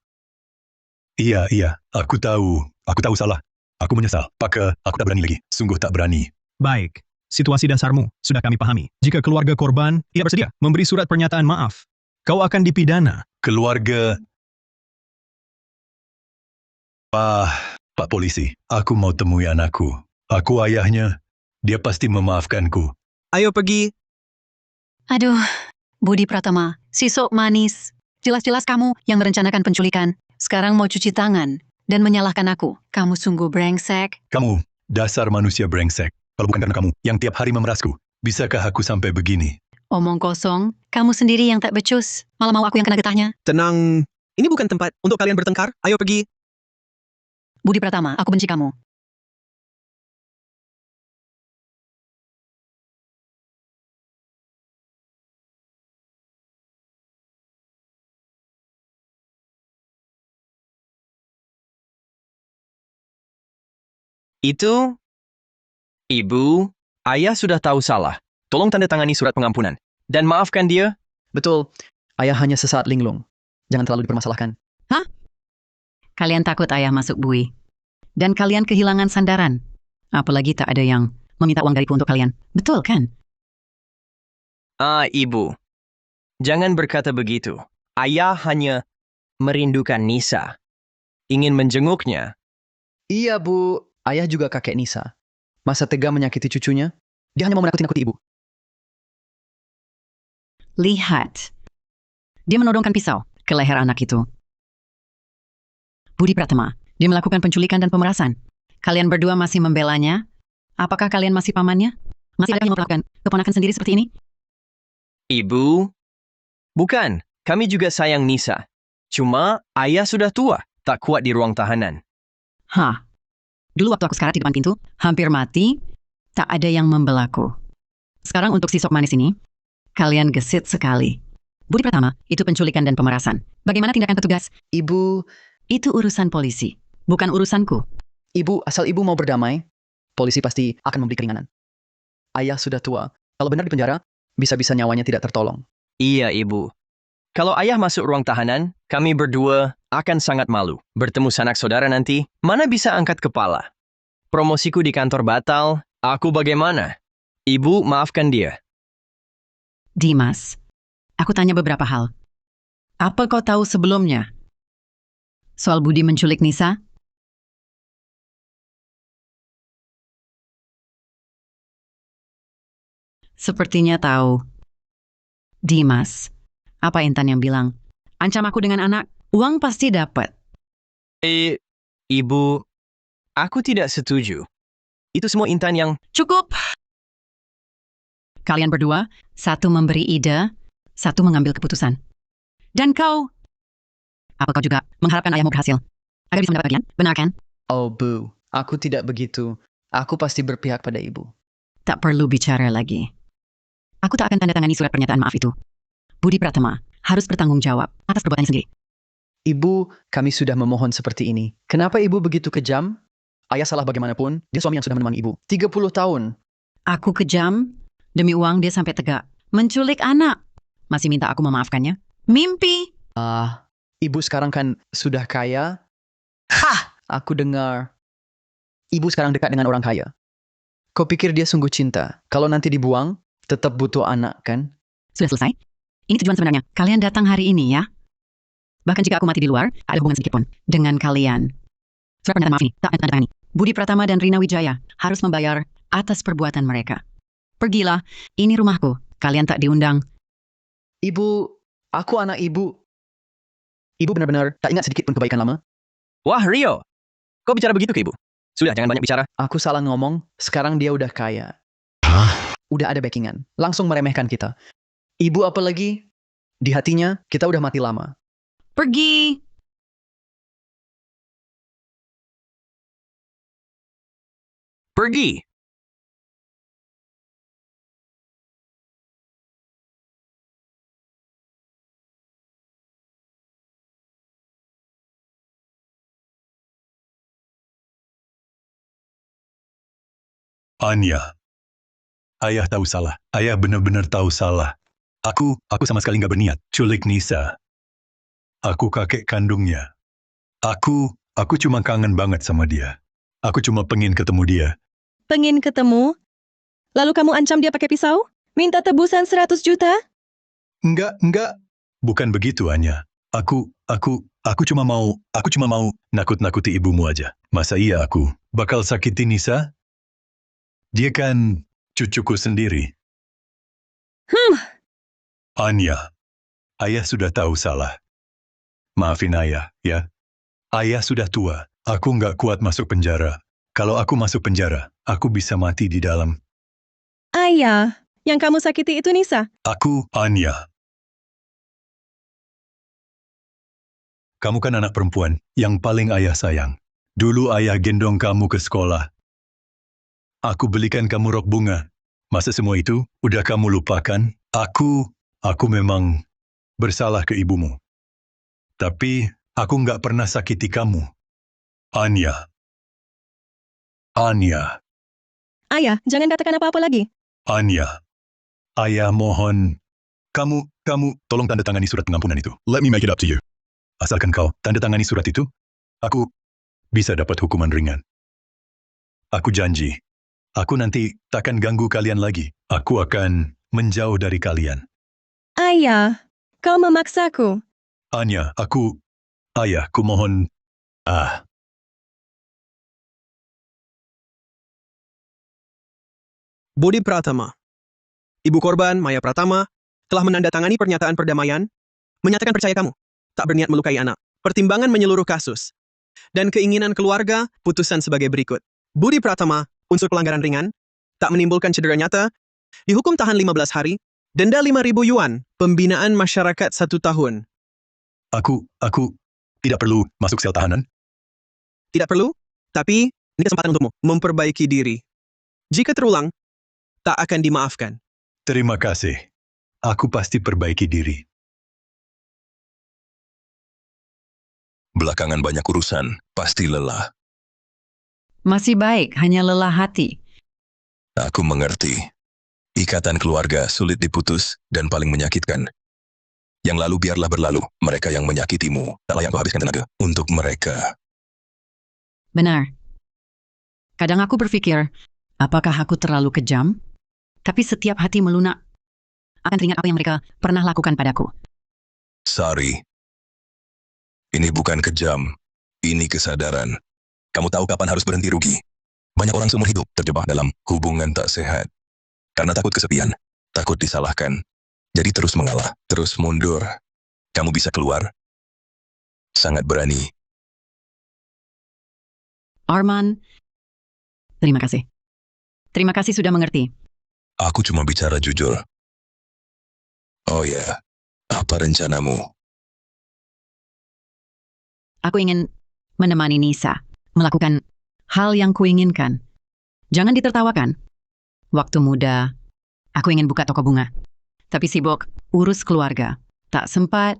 Iya, aku tahu salah. Aku menyesal. Paka, aku tak berani lagi. Sungguh tak berani. Baik, situasi dasarmu sudah kami pahami. Jika keluarga korban tidak bersedia memberi surat pernyataan maaf, kau akan dipidana. Keluarga... Pak polisi, aku mau temui anakku. Aku ayahnya. Dia pasti memaafkanku. Ayo pergi. Aduh, Budi Pratama, si sok manis. Jelas-jelas kamu yang merencanakan penculikan. Sekarang mau cuci tangan dan menyalahkan aku. Kamu sungguh brengsek. Kamu, dasar manusia brengsek. Kalau bukan karena kamu yang tiap hari memerasku, bisakah aku sampai begini? Omong kosong, kamu sendiri yang tak becus. Malah mau aku yang kena getahnya. Tenang, ini bukan tempat untuk kalian bertengkar. Ayo pergi. Budi Pratama, aku benci kamu. Itu, Ibu, Ayah sudah tahu salah. Tolong tanda tangani surat pengampunan. Dan maafkan dia. Betul, ayah hanya sesaat linglung. Jangan terlalu dipermasalahkan. Hah? Kalian takut ayah masuk bui. Dan kalian kehilangan sandaran. Apalagi tak ada yang meminta uang dariku untuk kalian. Betul kan? Ibu. Jangan berkata begitu. Ayah hanya merindukan Nisa. Ingin menjenguknya. Iya, Bu. Ayah juga kakek Nisa. Masa tega menyakiti cucunya? Dia hanya mau menakuti-nakuti ibu. Lihat. Dia menodongkan pisau ke leher anak itu. Budi Pratama, dia melakukan penculikan dan pemerasan. Kalian berdua masih membelanya? Apakah kalian masih pamannya? Masih ada yang memperlakukan keponakan sendiri seperti ini? Ibu? Bukan, kami juga sayang Nisa. Cuma ayah sudah tua, tak kuat di ruang tahanan. Hah? Dulu waktu aku sekarat di depan pintu, hampir mati, tak ada yang membelaku. Sekarang untuk si sok manis ini, kalian gesit sekali. Budi Pratama, itu penculikan dan pemerasan. Bagaimana tindakan petugas? Ibu... Itu urusan polisi, bukan urusanku. Ibu, asal ibu mau berdamai, polisi pasti akan memberi keringanan. Ayah sudah tua. Kalau benar di penjara, bisa-bisa nyawanya tidak tertolong. Iya, Ibu. Kalau ayah masuk ruang tahanan, kami berdua akan sangat malu. Bertemu sanak saudara nanti, mana bisa angkat kepala? Promosiku di kantor batal, aku bagaimana? Ibu, maafkan dia. Dimas, aku tanya beberapa hal. Apa kau tahu sebelumnya? Soal Budi menculik Nisa? Sepertinya tahu. Dimas, apa Intan yang bilang? Ancam aku dengan anak, uang pasti dapat. Ibu, aku tidak setuju. Itu semua Intan yang... Cukup! Kalian berdua, satu memberi ide, satu mengambil keputusan. Dan kau... Apa kau juga mengharapkan ayahmu berhasil? Agar bisa mendapat bagian, benar kan? Oh, Bu, aku tidak begitu. Aku pasti berpihak pada ibu. Tak perlu bicara lagi. Aku tak akan tanda tangani surat pernyataan maaf itu. Budi Pratama harus bertanggung jawab atas perbuatannya sendiri. Ibu, kami sudah memohon seperti ini. Kenapa ibu begitu kejam? Ayah salah bagaimanapun, dia suami yang sudah menemani ibu. 30 tahun. Aku kejam, demi uang dia sampai tegak. Menculik anak. Masih minta aku memaafkannya? Mimpi! Ibu sekarang kan sudah kaya. Hah! Aku dengar Ibu sekarang dekat dengan orang kaya. Kau pikir dia sungguh cinta? Kalau nanti dibuang, tetap butuh anak, kan? Sudah selesai? Ini tujuan sebenarnya. Kalian datang hari ini ya. Bahkan jika aku mati di luar, tak ada hubungan sedikit pun dengan kalian. Surat pernyataan maaf ini, tak tanda-tangani. Budi Pratama dan Rina Wijaya harus membayar atas perbuatan mereka. Pergilah, ini rumahku. Kalian tak diundang. Ibu, aku anak ibu. Ibu benar-benar tak ingat sedikit pun kebaikan lama? Wah, Rio. Kau bicara begitu ke ibu? Sudah, jangan banyak bicara. Aku salah ngomong, sekarang dia udah kaya. Udah ada backingan, langsung meremehkan kita. Ibu apalagi, di hatinya kita udah mati lama. Pergi! Pergi! Anya. Ayah tahu salah. Ayah benar-benar tahu salah. Aku sama sekali nggak berniat culik Nisa. Aku kakek kandungnya. Aku cuma kangen banget sama dia. Aku cuma pengen ketemu dia. Pengen ketemu? Lalu kamu ancam dia pakai pisau? Minta tebusan 100 juta? Enggak. Bukan begitu, Anya. Aku cuma mau nakut-nakuti ibumu aja. Masa iya aku bakal sakiti Nisa? Dia kan cucuku sendiri. Anya, ayah sudah tahu salah. Maafin ayah, ya. Ayah sudah tua. Aku nggak kuat masuk penjara. Kalau aku masuk penjara, aku bisa mati di dalam. Ayah, yang kamu sakiti itu Nisa? Aku, Anya. Kamu kan anak perempuan yang paling ayah sayang. Dulu ayah gendong kamu ke sekolah. Aku belikan kamu rok bunga. Masa semua itu udah kamu lupakan? Aku memang bersalah ke ibumu. Tapi aku nggak pernah sakiti kamu. Anya. Ayah, jangan katakan apa-apa lagi. Anya. Ayah mohon. Kamu, tolong tanda tangani surat pengampunan itu. Let me make it up to you. Asalkan kau tanda tangani surat itu, aku bisa dapat hukuman ringan. Aku janji. Aku nanti takkan ganggu kalian lagi. Aku akan menjauh dari kalian. Ayah, kau memaksaku. Anya, Ayah, ku mohon. Budi Pratama. Ibu korban, Maya Pratama, telah menandatangani pernyataan perdamaian, menyatakan percaya kamu tak berniat melukai anak. Pertimbangan menyeluruh kasus. Dan keinginan keluarga, putusan sebagai berikut. Budi Pratama, unsur pelanggaran ringan, tak menimbulkan cedera nyata, dihukum tahan 15 hari, denda 5.000 yuan, pembinaan masyarakat 1 tahun. Aku tidak perlu masuk sel tahanan. Tidak perlu, tapi ini kesempatan untukmu memperbaiki diri. Jika terulang, tak akan dimaafkan. Terima kasih. Aku pasti perbaiki diri. Belakangan banyak urusan, pasti lelah. Masih baik, hanya lelah hati. Aku mengerti. Ikatan keluarga sulit diputus dan paling menyakitkan. Yang lalu biarlah berlalu. Mereka yang menyakitimu, tak layak kau habiskan tenaga untuk mereka. Benar. Kadang aku berpikir, apakah aku terlalu kejam? Tapi setiap hati melunak akan teringat apa yang mereka pernah lakukan padaku. Sari. Ini bukan kejam. Ini kesadaran. Kamu tahu kapan harus berhenti rugi. Banyak orang seumur hidup terjebak dalam hubungan tak sehat. Karena takut kesepian, takut disalahkan. Jadi terus mengalah, terus mundur. Kamu bisa keluar. Sangat berani. Arman, terima kasih. Terima kasih sudah mengerti. Aku cuma bicara jujur. Oh ya, apa rencanamu? Aku ingin menemani Nisa melakukan hal yang kuinginkan. Jangan ditertawakan. Waktu muda, aku ingin buka toko bunga. Tapi sibuk urus keluarga. Tak sempat.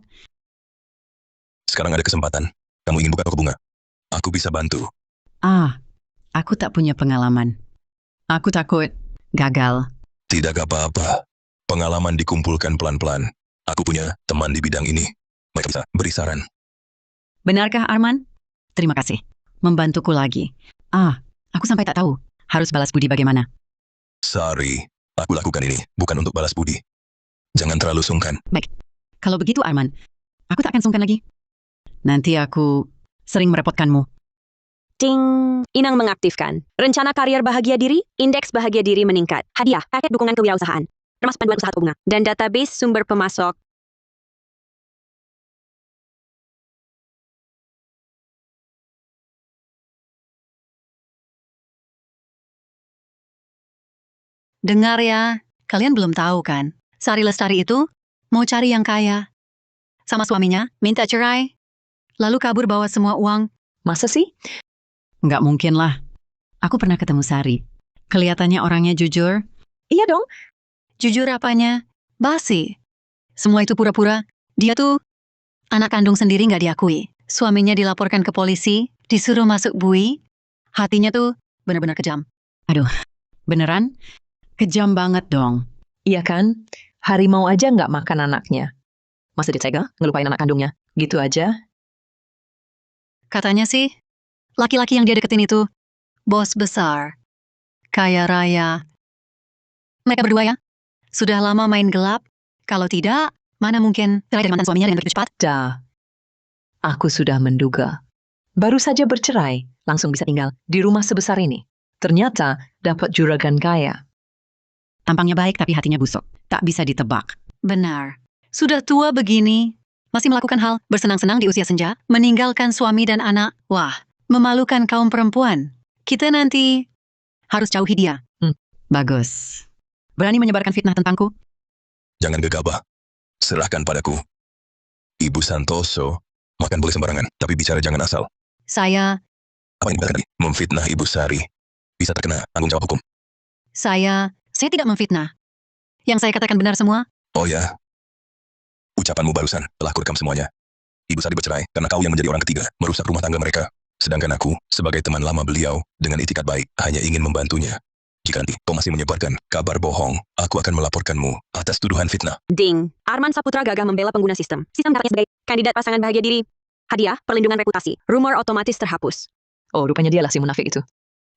Sekarang ada kesempatan. Kamu ingin buka toko bunga? Aku bisa bantu. Aku tak punya pengalaman. Aku takut gagal. Tidak apa-apa. Pengalaman dikumpulkan pelan-pelan. Aku punya teman di bidang ini. Mereka bisa beri saran. Benarkah, Arman? Terima kasih. Membantuku lagi. Aku sampai tak tahu harus balas budi bagaimana. Sari, aku lakukan ini bukan untuk balas budi. Jangan terlalu sungkan. Baik, kalau begitu Arman, aku tak akan sungkan lagi. Nanti aku sering merepotkanmu. Ting, Inang mengaktifkan. Rencana karier bahagia diri, indeks bahagia diri meningkat. Hadiah, paket dukungan kewirausahaan. Termasuk panduan usaha bunga. Dan database sumber pemasok. Dengar ya, kalian belum tahu kan? Sari Lestari itu mau cari yang kaya. Sama suaminya, minta cerai. Lalu kabur bawa semua uang. Masa sih? Nggak mungkin lah. Aku pernah ketemu Sari. Kelihatannya orangnya jujur. Iya dong. Jujur apanya? Basi. Semua itu pura-pura. Dia tuh anak kandung sendiri nggak diakui. Suaminya dilaporkan ke polisi, disuruh masuk bui. Hatinya tuh benar-benar kejam. Aduh, beneran? Kejam banget dong. Iya kan? Harimau aja nggak makan anaknya. Masa dia tega ngelupain anak kandungnya? Gitu aja. Katanya sih, laki-laki yang dia deketin itu bos besar, kaya raya. Mereka berdua ya, sudah lama main gelap. Kalau tidak, mana mungkin cerai dari mantan suaminya dengan begitu cepat? Dah. Aku sudah menduga. Baru saja bercerai, langsung bisa tinggal di rumah sebesar ini. Ternyata dapat juragan kaya. Tampangnya baik tapi hatinya busuk. Tak bisa ditebak. Benar. Sudah tua begini, masih melakukan hal bersenang-senang di usia senja, meninggalkan suami dan anak. Wah, memalukan kaum perempuan. Kita nanti harus jauhi dia. Bagus. Berani menyebarkan fitnah tentangku? Jangan gegabah. Serahkan padaku. Ibu Santoso, makan boleh sembarangan, tapi bicara jangan asal. Saya Apa yang dikatakan tadi? Memfitnah Ibu Sari. Bisa terkena tanggung jawab hukum. Saya tidak memfitnah. Yang saya katakan benar semua. Oh ya. Ucapanmu barusan telah kurekam semuanya. Ibu Sari bercerai karena kau yang menjadi orang ketiga, merusak rumah tangga mereka. Sedangkan aku, sebagai teman lama beliau, dengan itikat baik, hanya ingin membantunya. Jika nanti kau masih menyebarkan kabar bohong, aku akan melaporkanmu atas tuduhan fitnah. Ding, Arman Saputra gagah membela pengguna sistem. Sistem dapatnya sebagai kandidat pasangan bahagia diri. Hadiah, perlindungan reputasi. Rumor otomatis terhapus. Oh, rupanya dialah si munafik itu.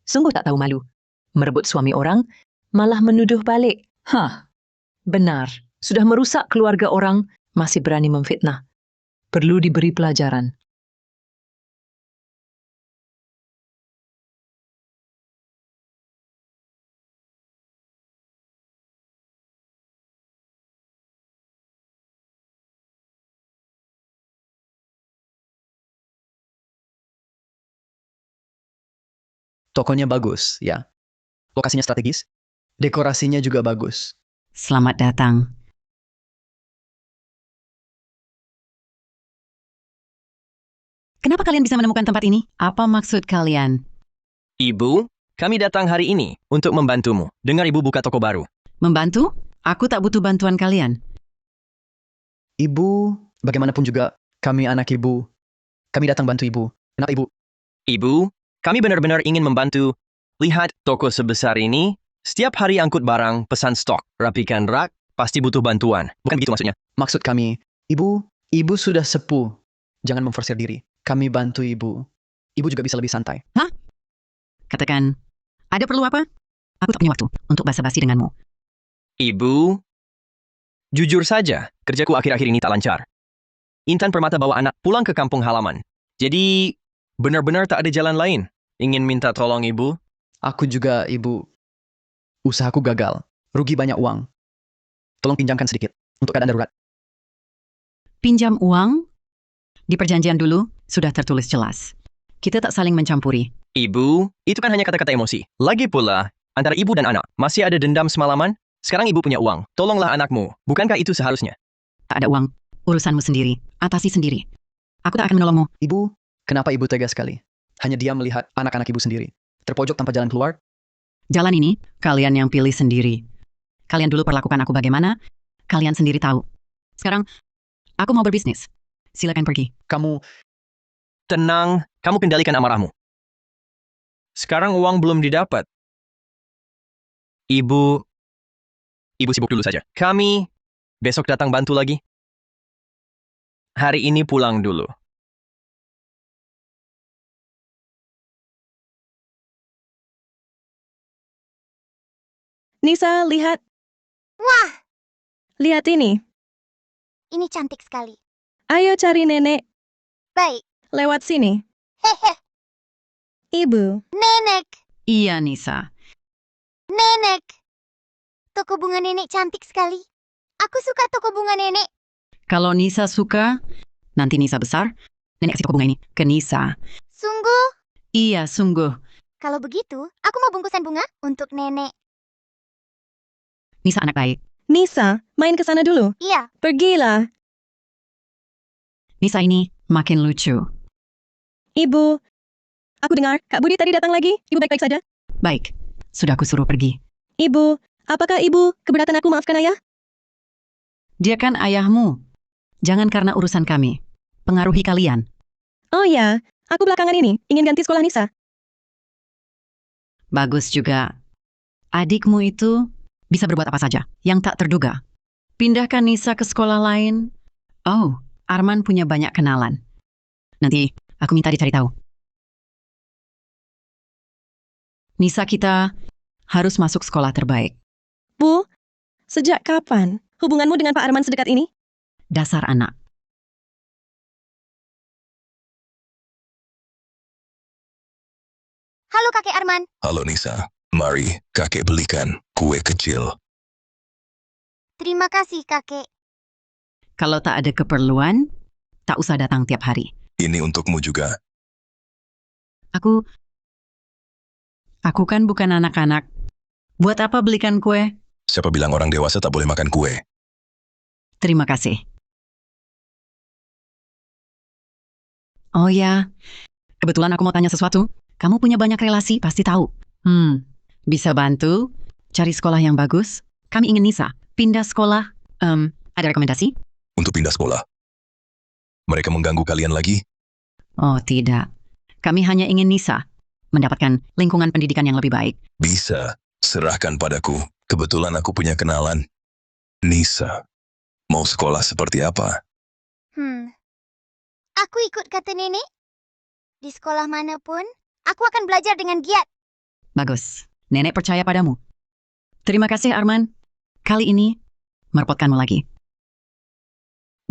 Sungguh tak tahu malu. Merebut suami orang, malah menuduh balik. Hah, benar. Sudah merusak keluarga orang, masih berani memfitnah. Perlu diberi pelajaran. Tokonya bagus, ya. Lokasinya strategis. Dekorasinya juga bagus. Selamat datang. Kenapa kalian bisa menemukan tempat ini? Apa maksud kalian? Ibu, kami datang hari ini untuk membantumu. Dengar ibu buka toko baru. Membantu? Aku tak butuh bantuan kalian. Ibu, bagaimanapun juga, kami anak ibu. Kami datang bantu ibu. Kenapa ibu? Ibu, kami benar-benar ingin membantu. Lihat toko sebesar ini. Setiap hari angkut barang, pesan stok, rapikan rak, pasti butuh bantuan. Bukan begitu maksudnya? Maksud kami, ibu sudah sepuh. Jangan memforsir diri. Kami bantu ibu. Ibu juga bisa lebih santai. Hah? Katakan, ada perlu apa? Aku tak punya waktu untuk basa-basi denganmu. Ibu, jujur saja, kerjaku akhir-akhir ini tak lancar. Intan Permata bawa anak pulang ke kampung halaman. Jadi, benar-benar tak ada jalan lain. Ingin minta tolong ibu? Aku juga, ibu. Usahaku gagal. Rugi banyak uang. Tolong pinjamkan sedikit untuk keadaan darurat. Pinjam uang? Di perjanjian dulu, sudah tertulis jelas. Kita tak saling mencampuri. Ibu, itu kan hanya kata-kata emosi. Lagi pula, antara ibu dan anak, masih ada dendam semalaman? Sekarang ibu punya uang. Tolonglah anakmu. Bukankah itu seharusnya? Tak ada uang. Urusanmu sendiri. Atasi sendiri. Aku tak akan menolongmu. Ibu, kenapa ibu tega sekali? Hanya dia melihat anak-anak ibu sendiri. Terpojok tanpa jalan keluar? Jalan ini, kalian yang pilih sendiri. Kalian dulu perlakukan aku bagaimana, kalian sendiri tahu. Sekarang, aku mau berbisnis. Silakan pergi. Kamu... Tenang, kamu kendalikan amarahmu. Sekarang uang belum didapat. Ibu sibuk dulu saja. Kami besok datang bantu lagi. Hari ini pulang dulu. Nisa, lihat. Wah, Lihat ini. ini cantik sekali. Ayo cari nenek. Baik. Lewat sini. Hehe. Ibu. Nenek, Iya, Nisa. nenek. Toko bunga nenek cantik sekali. Aku suka toko bunga nenek. Kalau Nisa suka, nanti Nisa besar, nenek kasih toko bunga ini ke Nisa. Sungguh? Iya, sungguh. Kalau begitu, aku mau bungkusan bunga untuk nenek. Nisa anak baik. Nisa, main ke sana dulu. Iya. Pergilah. Nisa ini makin lucu. Ibu. Aku dengar, Kak Budi tadi datang lagi. Ibu baik-baik saja? Baik, sudah aku suruh pergi. Ibu, apakah ibu keberatan aku maafkan ayah? Dia kan ayahmu. Jangan karena urusan kami. Pengaruhi kalian. Oh ya, aku belakangan ini ingin ganti sekolah Nisa. Bagus juga. Adikmu itu bisa berbuat apa saja yang tak terduga. Pindahkan Nisa ke sekolah lain. Oh, Arman punya banyak kenalan. Nanti aku minta dicari tahu. Nisa kita harus masuk sekolah terbaik. Bu, sejak kapan hubunganmu dengan Pak Arman sedekat ini? Dasar anak. Halo kakek Arman. Halo Nisa, mari kakek belikan kue kecil. Terima kasih kakek. Kalau tak ada keperluan, tak usah datang tiap hari. Ini untukmu juga. Aku kan bukan anak-anak. Buat apa belikan kue? Siapa bilang orang dewasa tak boleh makan kue? Terima kasih. Oh ya, kebetulan aku mau tanya sesuatu. Kamu punya banyak relasi, pasti tahu. Bisa bantu cari sekolah yang bagus? Kami ingin Nisa pindah sekolah. Ada rekomendasi? Untuk pindah sekolah. Mereka mengganggu kalian lagi? Oh tidak. Kami hanya ingin Nisa mendapatkan lingkungan pendidikan yang lebih baik. Bisa, serahkan padaku. Kebetulan aku punya kenalan. Nisa, mau sekolah seperti apa? Aku ikut kata nenek. Di sekolah manapun, aku akan belajar dengan giat. Bagus. Nenek percaya padamu. Terima kasih, Arman. Kali ini, merepotkanmu lagi.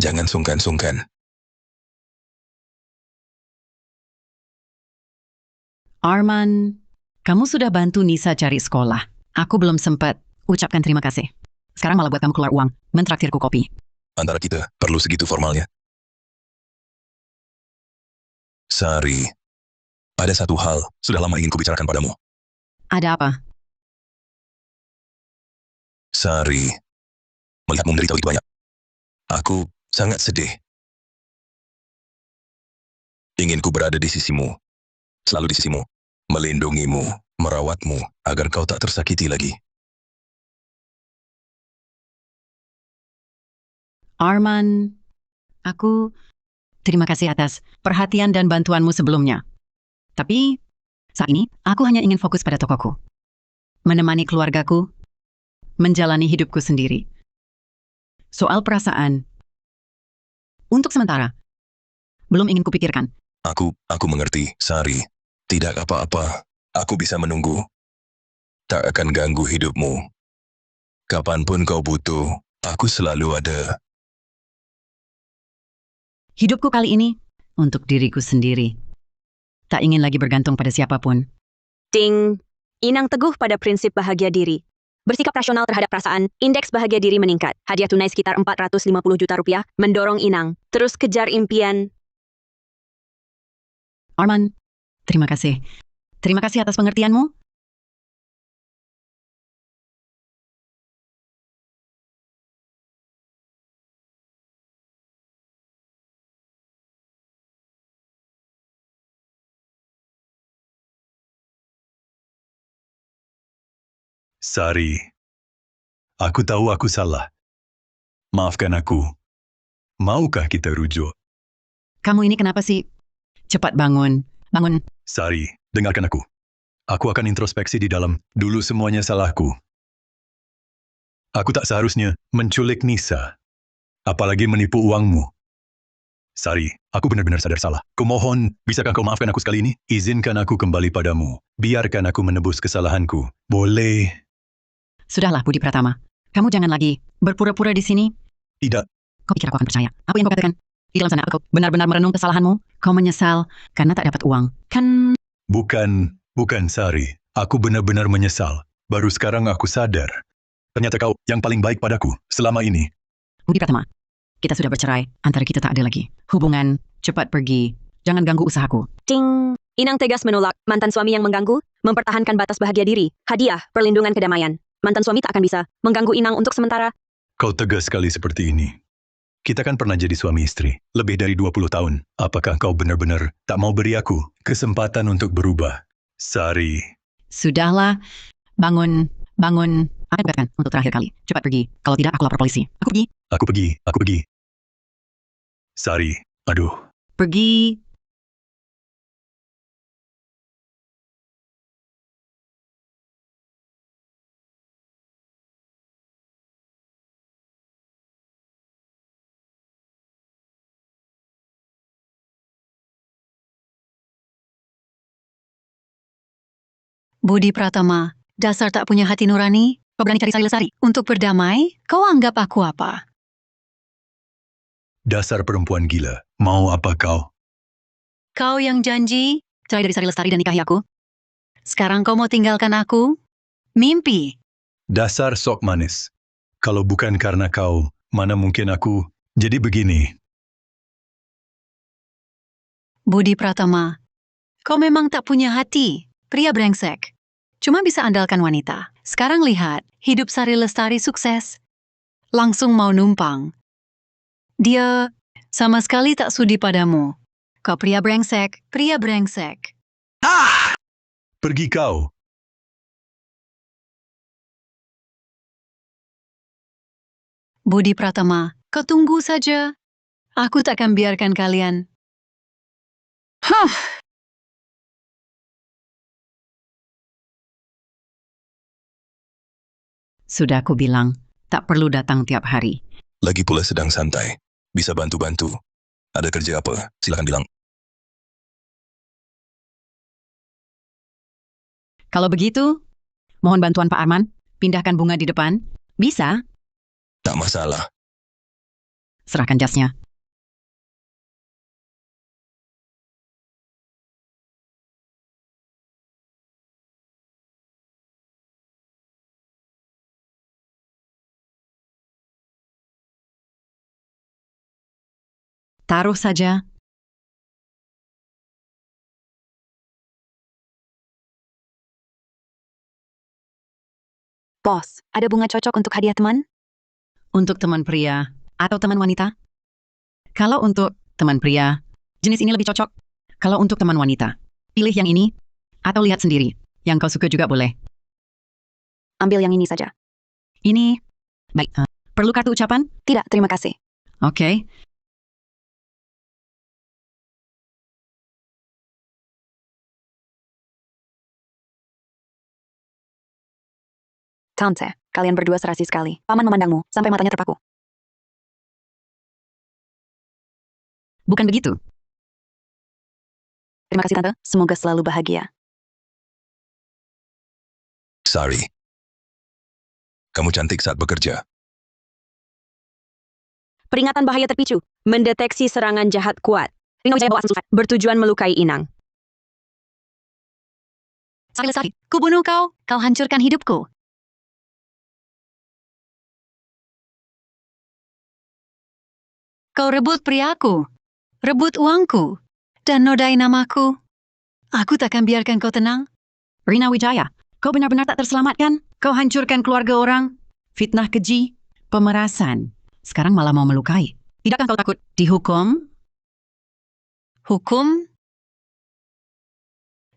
Jangan sungkan-sungkan. Arman, kamu sudah bantu Nisa cari sekolah. Aku belum sempat ucapkan terima kasih. Sekarang malah buat kamu keluar uang, mentraktirku kopi. Antara kita, perlu segitu formalnya. Sari, ada satu hal, sudah lama ingin kubicarakan padamu. Ada apa? Sari, melihatmu menderita begitu banyak. Aku sangat sedih. Ingin ku berada di sisimu, selalu di sisimu, melindungimu, merawatmu, agar kau tak tersakiti lagi. Arman, terima kasih atas perhatian dan bantuanmu sebelumnya. Tapi, saat ini, aku hanya ingin fokus pada tokoku. Menemani keluargaku, menjalani hidupku sendiri. Soal perasaan, untuk sementara, belum ingin kupikirkan. Aku mengerti, Sari. Tidak apa-apa. Aku bisa menunggu. Tak akan ganggu hidupmu. Kapanpun kau butuh, aku selalu ada. Hidupku kali ini untuk diriku sendiri. Tak ingin lagi bergantung pada siapapun. Ding. Inang teguh pada prinsip bahagia diri. Bersikap rasional terhadap perasaan, indeks bahagia diri meningkat. Hadiah tunai sekitar 450 juta rupiah mendorong Inang terus kejar impian. Arman, terima kasih. Terima kasih atas pengertianmu. Sari, aku tahu aku salah. Maafkan aku. Maukah kita rujuk? Kamu ini kenapa sih? Cepat bangun. Bangun. Sari, dengarkan aku. Aku akan introspeksi di dalam. Dulu semuanya salahku. Aku tak seharusnya menculik Nisa. Apalagi menipu uangmu. Sari, aku benar-benar sadar salah. Kumohon, bisakah kau maafkan aku sekali ini? Izinkan aku kembali padamu. Biarkan aku menebus kesalahanku. Boleh. Sudahlah, Budi Pratama. Kamu jangan lagi berpura-pura di sini. Tidak. Kau pikir aku akan percaya? Apa yang kau katakan? Di dalam sana, kau benar-benar merenung kesalahanmu. Kau menyesal karena tak dapat uang. Kan Bukan Sari. Aku benar-benar menyesal. Baru sekarang aku sadar. Ternyata kau yang paling baik padaku selama ini. Budi Pratama, kita sudah bercerai. Antara kita tak ada lagi hubungan. Cepat pergi. Jangan ganggu usahaku. Ting. Inang tegas menolak mantan suami yang mengganggu, mempertahankan batas bahagia diri, hadiah, perlindungan kedamaian. Mantan suami tak akan bisa mengganggu Inang untuk sementara. Kau tegas sekali seperti ini. Kita kan pernah jadi suami istri, lebih dari 20 tahun. Apakah kau benar-benar tak mau beri aku kesempatan untuk berubah? Sari. Sudahlah. Bangun. Apa yang katakan untuk terakhir kali? Cepat pergi. Kalau tidak, aku lapor polisi. Aku pergi. Sari, aduh. Pergi. Budi Pratama, dasar tak punya hati nurani, kau berani cari Sari Lestari untuk berdamai? Kau anggap aku apa? Dasar perempuan gila. Mau apa kau? Kau yang janji cerai dari Sari Lestari dan nikahi aku? Sekarang kau mau tinggalkan aku? Mimpi. Dasar sok manis. Kalau bukan karena kau, mana mungkin aku jadi begini? Budi Pratama, kau memang tak punya hati. Pria brengsek. Cuma bisa andalkan wanita. Sekarang lihat, hidup Sari Lestari sukses. Langsung mau numpang. Dia sama sekali tak sudi padamu. Kau pria brengsek. Pergi kau. Budi Pratama, kau tunggu saja. Aku tak akan biarkan kalian. Sudah aku bilang, tak perlu datang tiap hari. Lagi pula sedang santai. Bisa bantu-bantu. Ada kerja apa? Silakan bilang. Kalau begitu, mohon bantuan Pak Arman, pindahkan bunga di depan. Bisa? Tak masalah. Serahkan jasnya. Taruh saja. Bos, ada bunga cocok untuk hadiah teman? Untuk teman pria atau teman wanita? Kalau untuk teman pria, jenis ini lebih cocok. Kalau untuk teman wanita, pilih yang ini atau lihat sendiri. Yang kau suka juga boleh. Ambil yang ini saja. Ini. Baik. Perlu kartu ucapan? Tidak, terima kasih. Oke. Tante, kalian berdua serasi sekali. Paman memandangmu sampai matanya terpaku. Bukan begitu. Terima kasih Tante, semoga selalu bahagia. Sari. Kamu cantik saat bekerja. Peringatan bahaya terpicu. Mendeteksi serangan jahat kuat. Rino Wijaya bawa asam sulfat. Bertujuan melukai Inang. Sari Lestari, ku bunuh kau. Kau hancurkan hidupku. Kau rebut priaku. Rebut uangku. Dan nodai namaku. Aku tak akan biarkan kau tenang. Rina Wijaya, kau benar-benar tak terselamatkan. Kau hancurkan keluarga orang. Fitnah keji. Pemerasan. Sekarang malah mau melukai. Tidakkah kau takut dihukum? Hukum?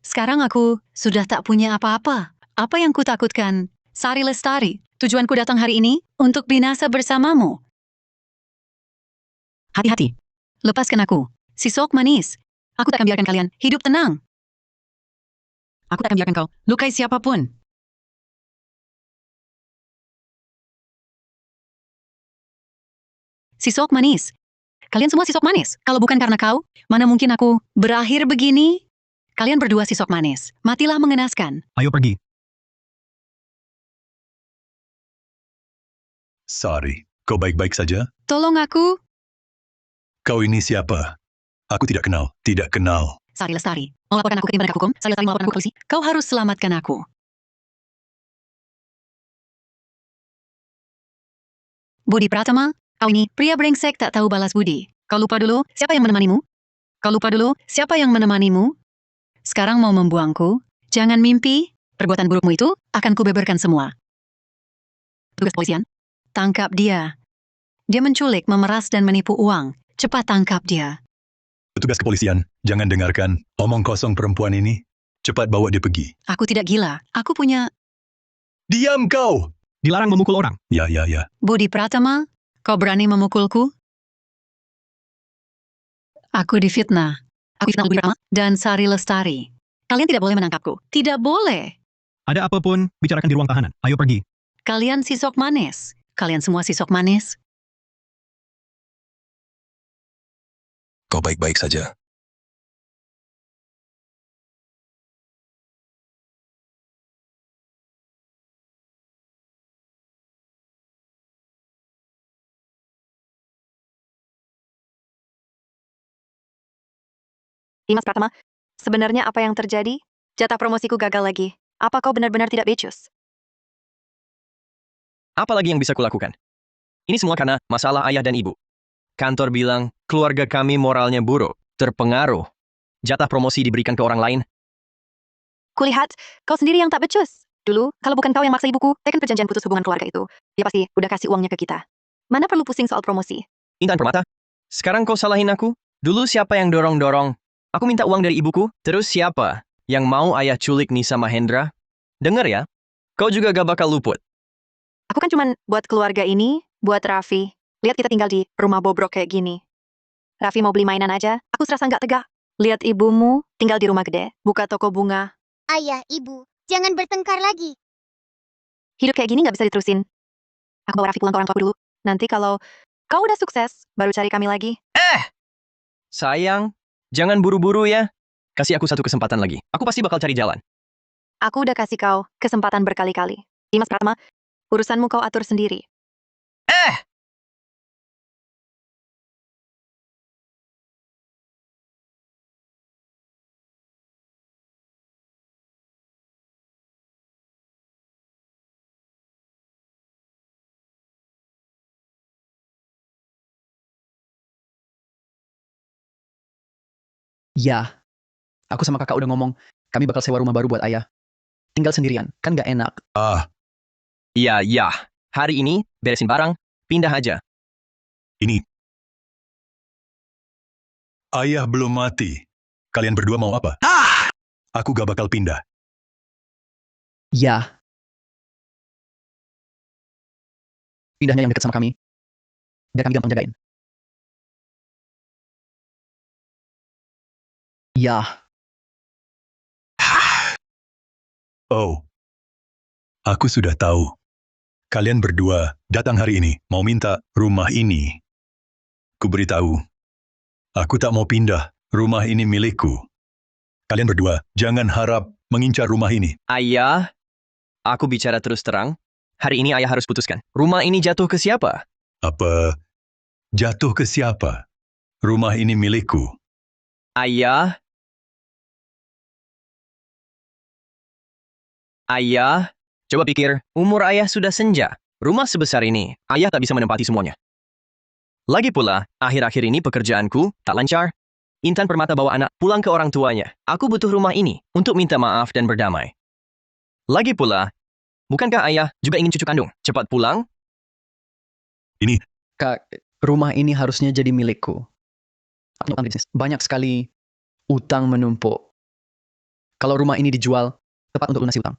Sekarang aku sudah tak punya apa-apa. Apa yang kutakutkan? Sari Lestari, tujuanku datang hari ini untuk binasa bersamamu. Hati-hati. Lepaskan aku. Si sok manis. Aku tak akan biarkan kalian hidup tenang. Aku tak akan biarkan kau lukai siapapun. Si sok manis. Kalian semua si sok manis. Kalau bukan karena kau, mana mungkin aku berakhir begini? Kalian berdua si sok manis. Matilah mengenaskan. Ayo pergi. Sorry, kau baik-baik saja? Tolong aku. Kau ini siapa? Aku tidak kenal. Tidak kenal. Sari Lestari, mau laporkan aku ke tim penegak hukum? Sari Lestari mau laporkan aku ke polisi? Kau harus selamatkan aku. Budi Pratama, kau ini pria brengsek tak tahu balas budi. Kau lupa dulu siapa yang menemanimu? Kau lupa dulu siapa yang menemanimu? Sekarang mau membuangku? Jangan mimpi, perbuatan burukmu itu akan kubeberkan semua. Tugas polisian, tangkap dia. Dia menculik, memeras, dan menipu uang. Cepat tangkap dia. Petugas kepolisian, jangan dengarkan omong kosong perempuan ini. Cepat bawa dia pergi. Aku tidak gila. Aku punya... Diam kau! Dilarang memukul orang. Ya. Budi Pratama, kau berani memukulku? Aku difitnah. Aku difitnah Budi Pratama dan Sari Lestari. Kalian tidak boleh menangkapku. Tidak boleh. Ada apapun, bicarakan di ruang tahanan. Ayo pergi. Kalian sisok manis. Kalian semua sisok manis. Kau baik-baik saja. Dimas Pratama, sebenarnya apa yang terjadi? Jatah promosiku gagal lagi. Apa kau benar-benar tidak becus? Apa lagi yang bisa kulakukan? Ini semua karena masalah ayah dan ibu. Kantor bilang, keluarga kami moralnya buruk, terpengaruh. Jatah promosi diberikan ke orang lain. Kulihat, kau sendiri yang tak becus. Dulu, kalau bukan kau yang maksa ibuku, tekan perjanjian putus hubungan keluarga itu. Dia pasti udah kasih uangnya ke kita. Mana perlu pusing soal promosi? Intan Permata, sekarang kau salahin aku? Dulu siapa yang dorong-dorong? Aku minta uang dari ibuku, terus siapa yang mau ayah culik Nisa Mahendra? Dengar ya, kau juga gak bakal luput. Aku kan cuman buat keluarga ini, buat Raffi. Lihat kita tinggal di rumah bobrok kayak gini. Raffi mau beli mainan aja, aku serasa nggak tegak. Lihat ibumu tinggal di rumah gede, buka toko bunga. Ayah, ibu, jangan bertengkar lagi. Hidup kayak gini nggak bisa diterusin. Aku bawa Raffi pulang ke orang tuaku dulu. Nanti kalau kau udah sukses, baru cari kami lagi. Sayang, jangan buru-buru ya. Kasih aku satu kesempatan lagi. Aku pasti bakal cari jalan. Aku udah kasih kau kesempatan berkali-kali. Dimas Pratama, urusanmu kau atur sendiri. Ya, aku sama kakak udah ngomong, kami bakal sewa rumah baru buat ayah. Tinggal sendirian, kan gak enak. Iya. Hari ini, beresin barang, pindah aja. Ini. Ayah belum mati. Kalian berdua mau apa? Aku gak bakal pindah. Ya. Pindahnya yang dekat sama kami. Biar kami gampang jagain. Ya. Oh. Aku sudah tahu. Kalian berdua datang hari ini mau minta rumah ini. Kuberitahu. Aku tak mau pindah. Rumah ini milikku. Kalian berdua jangan harap mengincar rumah ini. Ayah, aku bicara terus terang. Hari ini ayah harus putuskan. Rumah ini jatuh ke siapa? Apa? Jatuh ke siapa? Rumah ini milikku. Ayah, coba pikir, umur ayah sudah senja. Rumah sebesar ini, ayah tak bisa menempati semuanya. Lagi pula, akhir-akhir ini pekerjaanku tak lancar. Intan Permata bawa anak pulang ke orang tuanya. Aku butuh rumah ini untuk minta maaf dan berdamai. Lagi pula, bukankah ayah juga ingin cucu kandung? Cepat pulang? Ini. Kak, rumah ini harusnya jadi milikku. Aku melakukan bisnis. Banyak sekali utang menumpuk. Kalau rumah ini dijual, tepat untuk lunasi utang.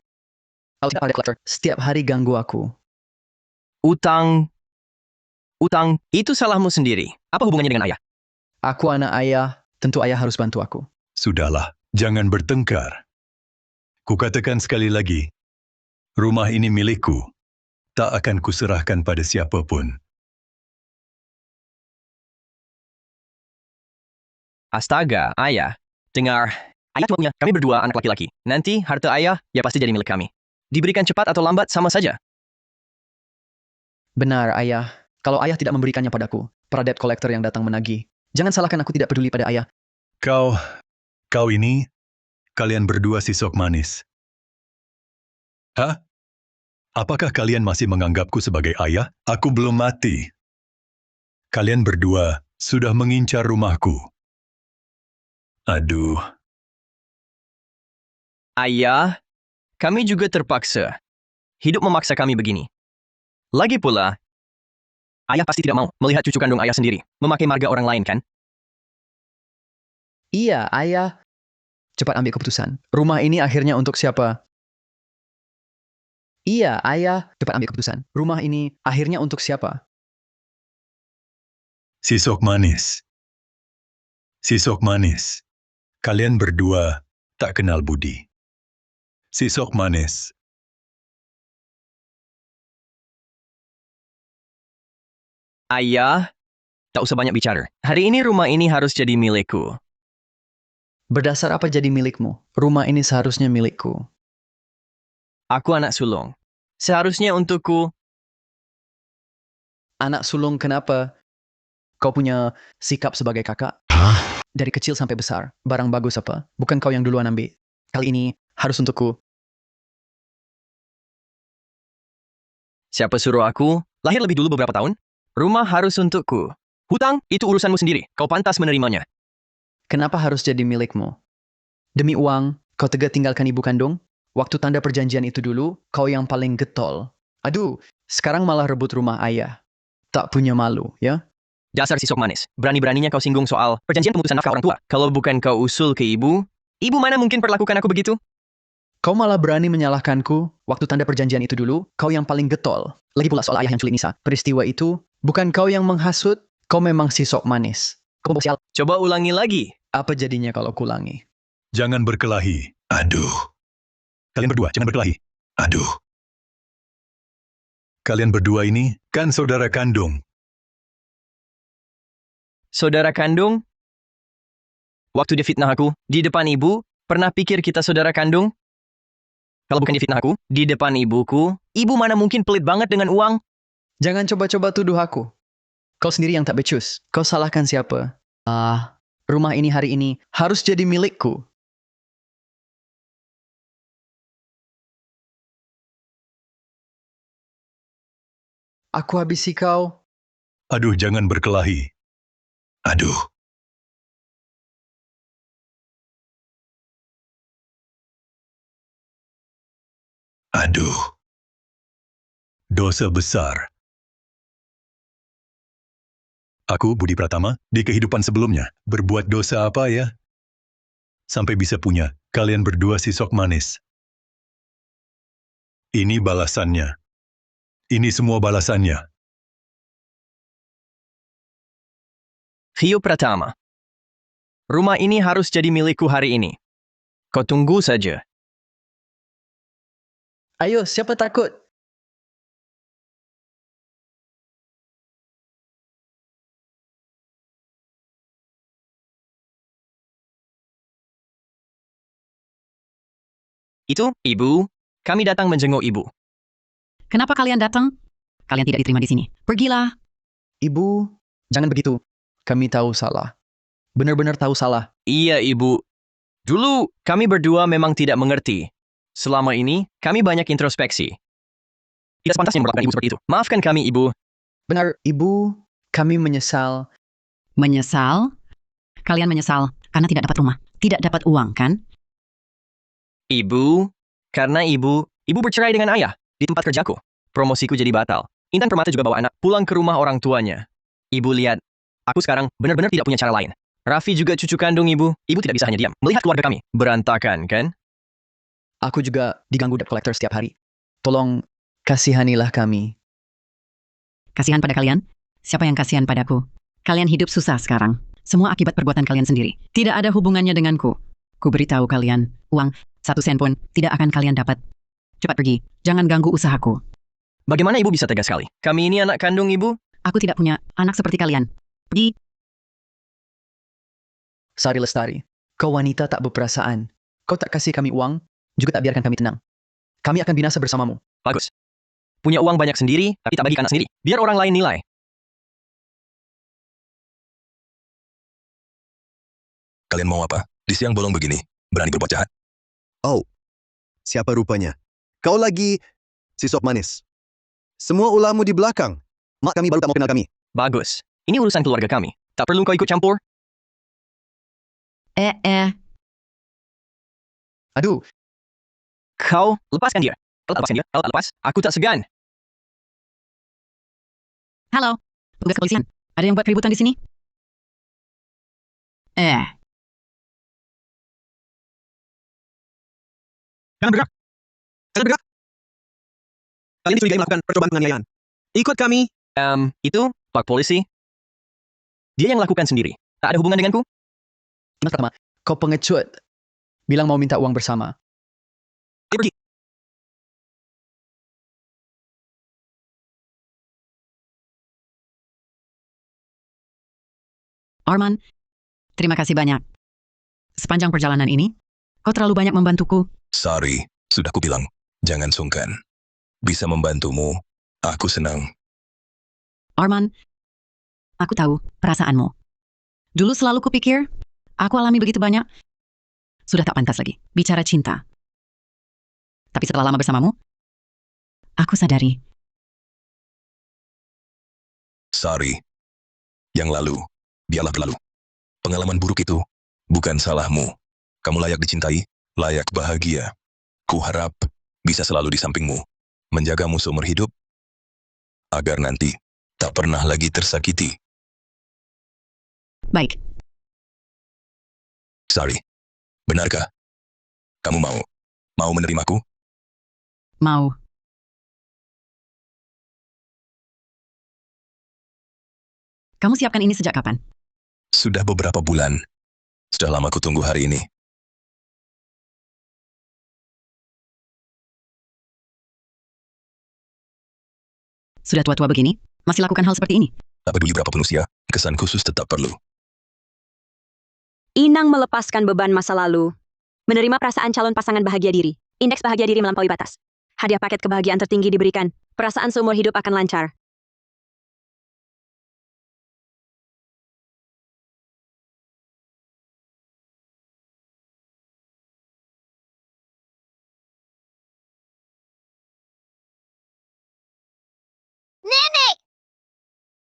Kalau tidak ada collector, setiap hari ganggu aku. Utang, itu salahmu sendiri. Apa hubungannya dengan ayah? Aku anak ayah, tentu ayah harus bantu aku. Sudahlah, jangan bertengkar. Kukatakan sekali lagi, rumah ini milikku. Tak akan kuserahkan pada siapapun. Astaga, ayah. Dengar, ayah cuma punya kami berdua anak laki-laki. Nanti harta ayah ya pasti jadi milik kami. Diberikan cepat atau lambat sama saja. Benar, ayah. Kalau ayah tidak memberikannya padaku, para debt collector yang datang menagih. Jangan salahkan aku tidak peduli pada ayah. Kau ini, kalian berdua sisok manis. Hah? Apakah kalian masih menganggapku sebagai ayah? Aku belum mati. Kalian berdua sudah mengincar rumahku. Aduh. Ayah, kami juga terpaksa. Hidup memaksa kami begini. Lagi pula, ayah pasti tidak mau melihat cucu kandung ayah sendiri memakai marga orang lain, kan? Iya, ayah. Cepat ambil keputusan. Rumah ini akhirnya untuk siapa? Iya, ayah. Cepat ambil keputusan. Rumah ini akhirnya untuk siapa? Sisok manis. Sisok manis. Kalian berdua tak kenal budi. Sisok manis. Ayah, tak usah banyak bicara. Hari ini rumah ini harus jadi milikku. Berdasar apa jadi milikmu? Rumah ini seharusnya milikku. Aku anak sulung. Seharusnya untukku. Anak sulung kenapa? Kau punya sikap sebagai kakak? Dari kecil sampai besar, barang bagus apa? Bukan kau yang duluan ambil. Kali ini harus untukku. Siapa suruh aku lahir lebih dulu beberapa tahun? Rumah harus untukku. Hutang, itu urusanmu sendiri. Kau pantas menerimanya. Kenapa harus jadi milikmu? Demi uang, kau tega tinggalkan ibu kandung? Waktu tanda perjanjian itu dulu, kau yang paling getol. Aduh, sekarang malah rebut rumah ayah. Tak punya malu, ya? Dasar sisok manis. Berani-beraninya kau singgung soal perjanjian pemutusan nafkah orang tua. Kalau bukan kau usul ke ibu mana mungkin perlakukan aku begitu? Kau malah berani menyalahkanku. Waktu tanda perjanjian itu dulu, kau yang paling getol. Lagi pula soal ayah yang culik Nisa. Peristiwa itu, bukan kau yang menghasut, kau memang sisok manis. Kau sial. Coba ulangi lagi. Apa jadinya kalau kulangi? Jangan berkelahi. Aduh. Kalian berdua, jangan berkelahi. Aduh. Kalian berdua ini kan saudara kandung. Saudara kandung? Waktu dia fitnah aku, di depan ibu, pernah pikir kita saudara kandung? Kalau bukan dia fitnah aku, di depan ibuku, ibu mana mungkin pelit banget dengan uang? Jangan coba-coba tuduh aku. Kau sendiri yang tak becus. Kau salahkan siapa? Rumah ini hari ini harus jadi milikku. Aku habisi kau. Aduh, jangan berkelahi. Aduh. Aduh. Dosa besar. Aku, Budi Pratama, di kehidupan sebelumnya, berbuat dosa apa ya? Sampai bisa punya kalian berdua sisok manis. Ini balasannya. Ini semua balasannya. Rio Pratama. Rumah ini harus jadi milikku hari ini. Kau tunggu saja. Ayo, siapa takut? Itu, ibu. Kami datang menjenguk ibu. Kenapa kalian datang? Kalian tidak diterima di sini. Pergilah. Ibu, jangan begitu. Kami tahu salah. Benar-benar tahu salah. Iya, ibu. Dulu, kami berdua memang tidak mengerti. Selama ini, kami banyak introspeksi. Tidak sepantasnya memperlakukan ibu seperti itu. Maafkan kami, ibu. Benar, ibu. Kami menyesal. Menyesal? Kalian menyesal karena tidak dapat rumah. Tidak dapat uang, kan? Ibu, karena ibu bercerai dengan ayah di tempat kerjaku. Promosiku jadi batal. Intan Permata juga bawa anak pulang ke rumah orang tuanya. Ibu lihat, aku sekarang benar-benar tidak punya cara lain. Raffi juga cucu kandung ibu. Ibu tidak bisa hanya diam melihat keluarga kami berantakan, kan? Aku juga diganggu debt collector setiap hari. Tolong, kasihanilah kami. Kasihan pada kalian? Siapa yang kasihan padaku? Kalian hidup susah sekarang. Semua akibat perbuatan kalian sendiri. Tidak ada hubungannya denganku. Ku beritahu kalian, uang 1 sen pun tidak akan kalian dapat. Cepat pergi, jangan ganggu usahaku. Bagaimana ibu bisa tegas sekali? Kami ini anak kandung ibu. Aku tidak punya anak seperti kalian. Pergi. Sari Lestari, kau wanita tak berperasaan. Kau tak kasih kami uang, juga tak biarkan kami tenang. Kami akan binasa bersamamu. Bagus. Punya uang banyak sendiri, tapi tak bagi ke anak sendiri. Biar orang lain nilai. Kalian mau apa? Di siang bolong begini, berani berbuat jahat? Oh, siapa rupanya? Kau lagi si sop manis. Semua ulahmu di belakang. Mak kami baru tak mau kenal kami. Bagus. Ini urusan keluarga kami. Tak perlu kau ikut campur. Aduh, Kau lepaskan dia. Kalau tak lepaskan dia, kalau tak lepas, aku tak segan. Halo, tugas kepolisian. Ada yang buat keributan di sini? Jangan bergerak. Jangan bergerak. Kalian dicurigai melakukan percobaan penganiayaan. Ikut kami. Itu Pak Polisi. Dia yang lakukan sendiri. Tak ada hubungan denganku. pertama, kau pengecut. Bilang mau minta uang bersama. Ayo pergi. Arman, terima kasih banyak. Sepanjang perjalanan ini, kau terlalu banyak membantuku. Sorry, sudah kubilang. Jangan sungkan. Bisa membantumu. Aku senang. Arman, aku tahu perasaanmu. Dulu selalu kupikir, aku alami begitu banyak. Sudah tak pantas lagi bicara cinta. Tapi setelah lama bersamamu, aku sadari. Sorry. Yang lalu, biarlah berlalu. Pengalaman buruk itu bukan salahmu. Kamu layak dicintai, layak bahagia. Ku harap bisa selalu di sampingmu, menjagamu seumur hidup, agar nanti tak pernah lagi tersakiti. Baik, Sorry. Benarkah? Kamu mau menerimaku? mau. Kamu siapkan ini sejak kapan? Sudah beberapa bulan. Sudah lama ku tunggu hari ini. Sudah tua-tua begini, masih lakukan hal seperti ini? Tak peduli berapapun usia, kesan khusus tetap perlu. Inang melepaskan beban masa lalu. Menerima perasaan calon pasangan bahagia diri. Indeks bahagia diri melampaui batas. Hadiah paket kebahagiaan tertinggi diberikan. Perasaan seumur hidup akan lancar. Nenek!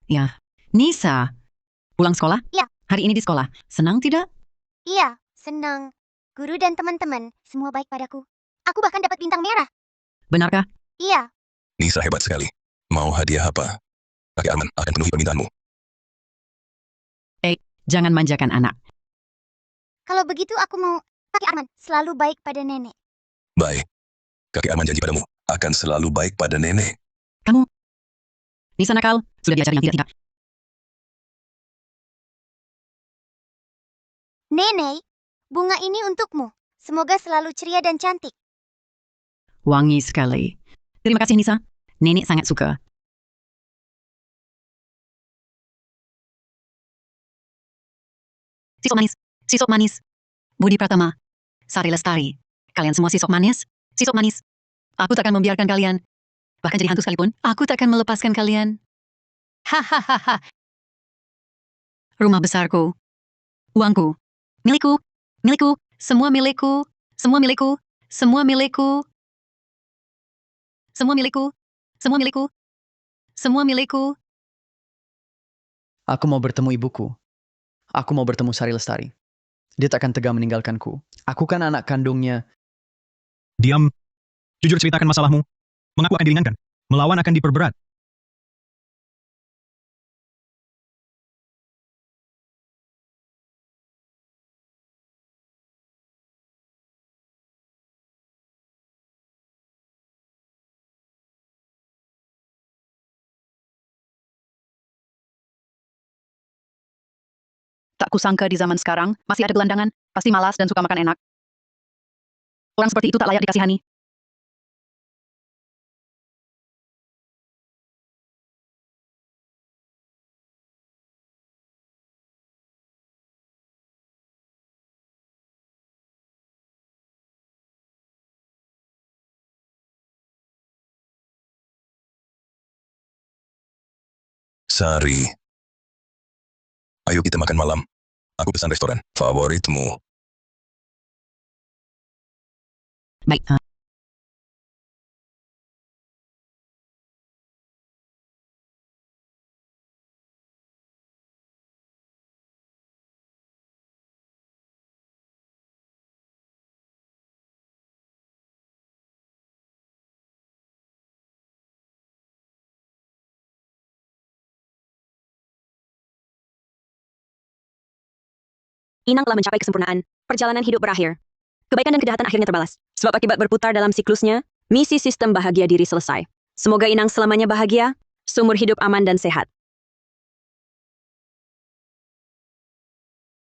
Ya, Nisa. Pulang sekolah? Ya. Hari ini di sekolah. Senang tidak? Iya, senang. Guru dan teman-teman, semua baik padaku. Aku bahkan dapat bintang merah. Benarkah? Iya, Nisa hebat sekali. Mau hadiah apa? Kakek Arman akan penuhi permintaanmu. Jangan manjakan anak. kalau begitu aku mau Kakek Arman selalu baik pada nenek. Baik. Kakek Arman janji padamu, akan selalu baik pada nenek. Kamu, Nisa nakal, sudah diajari yang tidak-tidak. Nenek, bunga ini untukmu. Semoga selalu ceria dan cantik. Wangi sekali. Terima kasih, Nisa. Nenek sangat suka. Sisop manis. Sisop manis. Budi Pratama. Sari Lestari. Kalian semua sisop manis. Sisop manis. Aku takkan membiarkan kalian. Bahkan jadi hantu sekalipun, aku takkan melepaskan kalian. Hahaha. Rumah besarku. Uangku. Milikku. Milikku. Semua milikku. Semua milikku. Semua milikku. Semua milikku. Semua milikku. Semua milikku. Aku mau bertemu ibuku. Aku mau bertemu Sari Lestari. Dia takkan tega meninggalkanku. Aku kan anak kandungnya. Diam. Jujur ceritakan masalahmu. Mengaku akan diringankan. Melawan akan diperberat. Tak kusangka di zaman sekarang, masih ada gelandangan, pasti malas dan suka makan enak. Orang seperti itu tak layak dikasihani. Sari. Ayo kita makan malam. Aku pesan restoran favoritmu. Baik, Inang telah mencapai kesempurnaan. Perjalanan hidup berakhir. Kebaikan dan kejahatan akhirnya terbalas. Sebab akibat berputar dalam siklusnya, misi sistem bahagia diri selesai. Semoga Inang selamanya bahagia, seumur hidup aman dan sehat.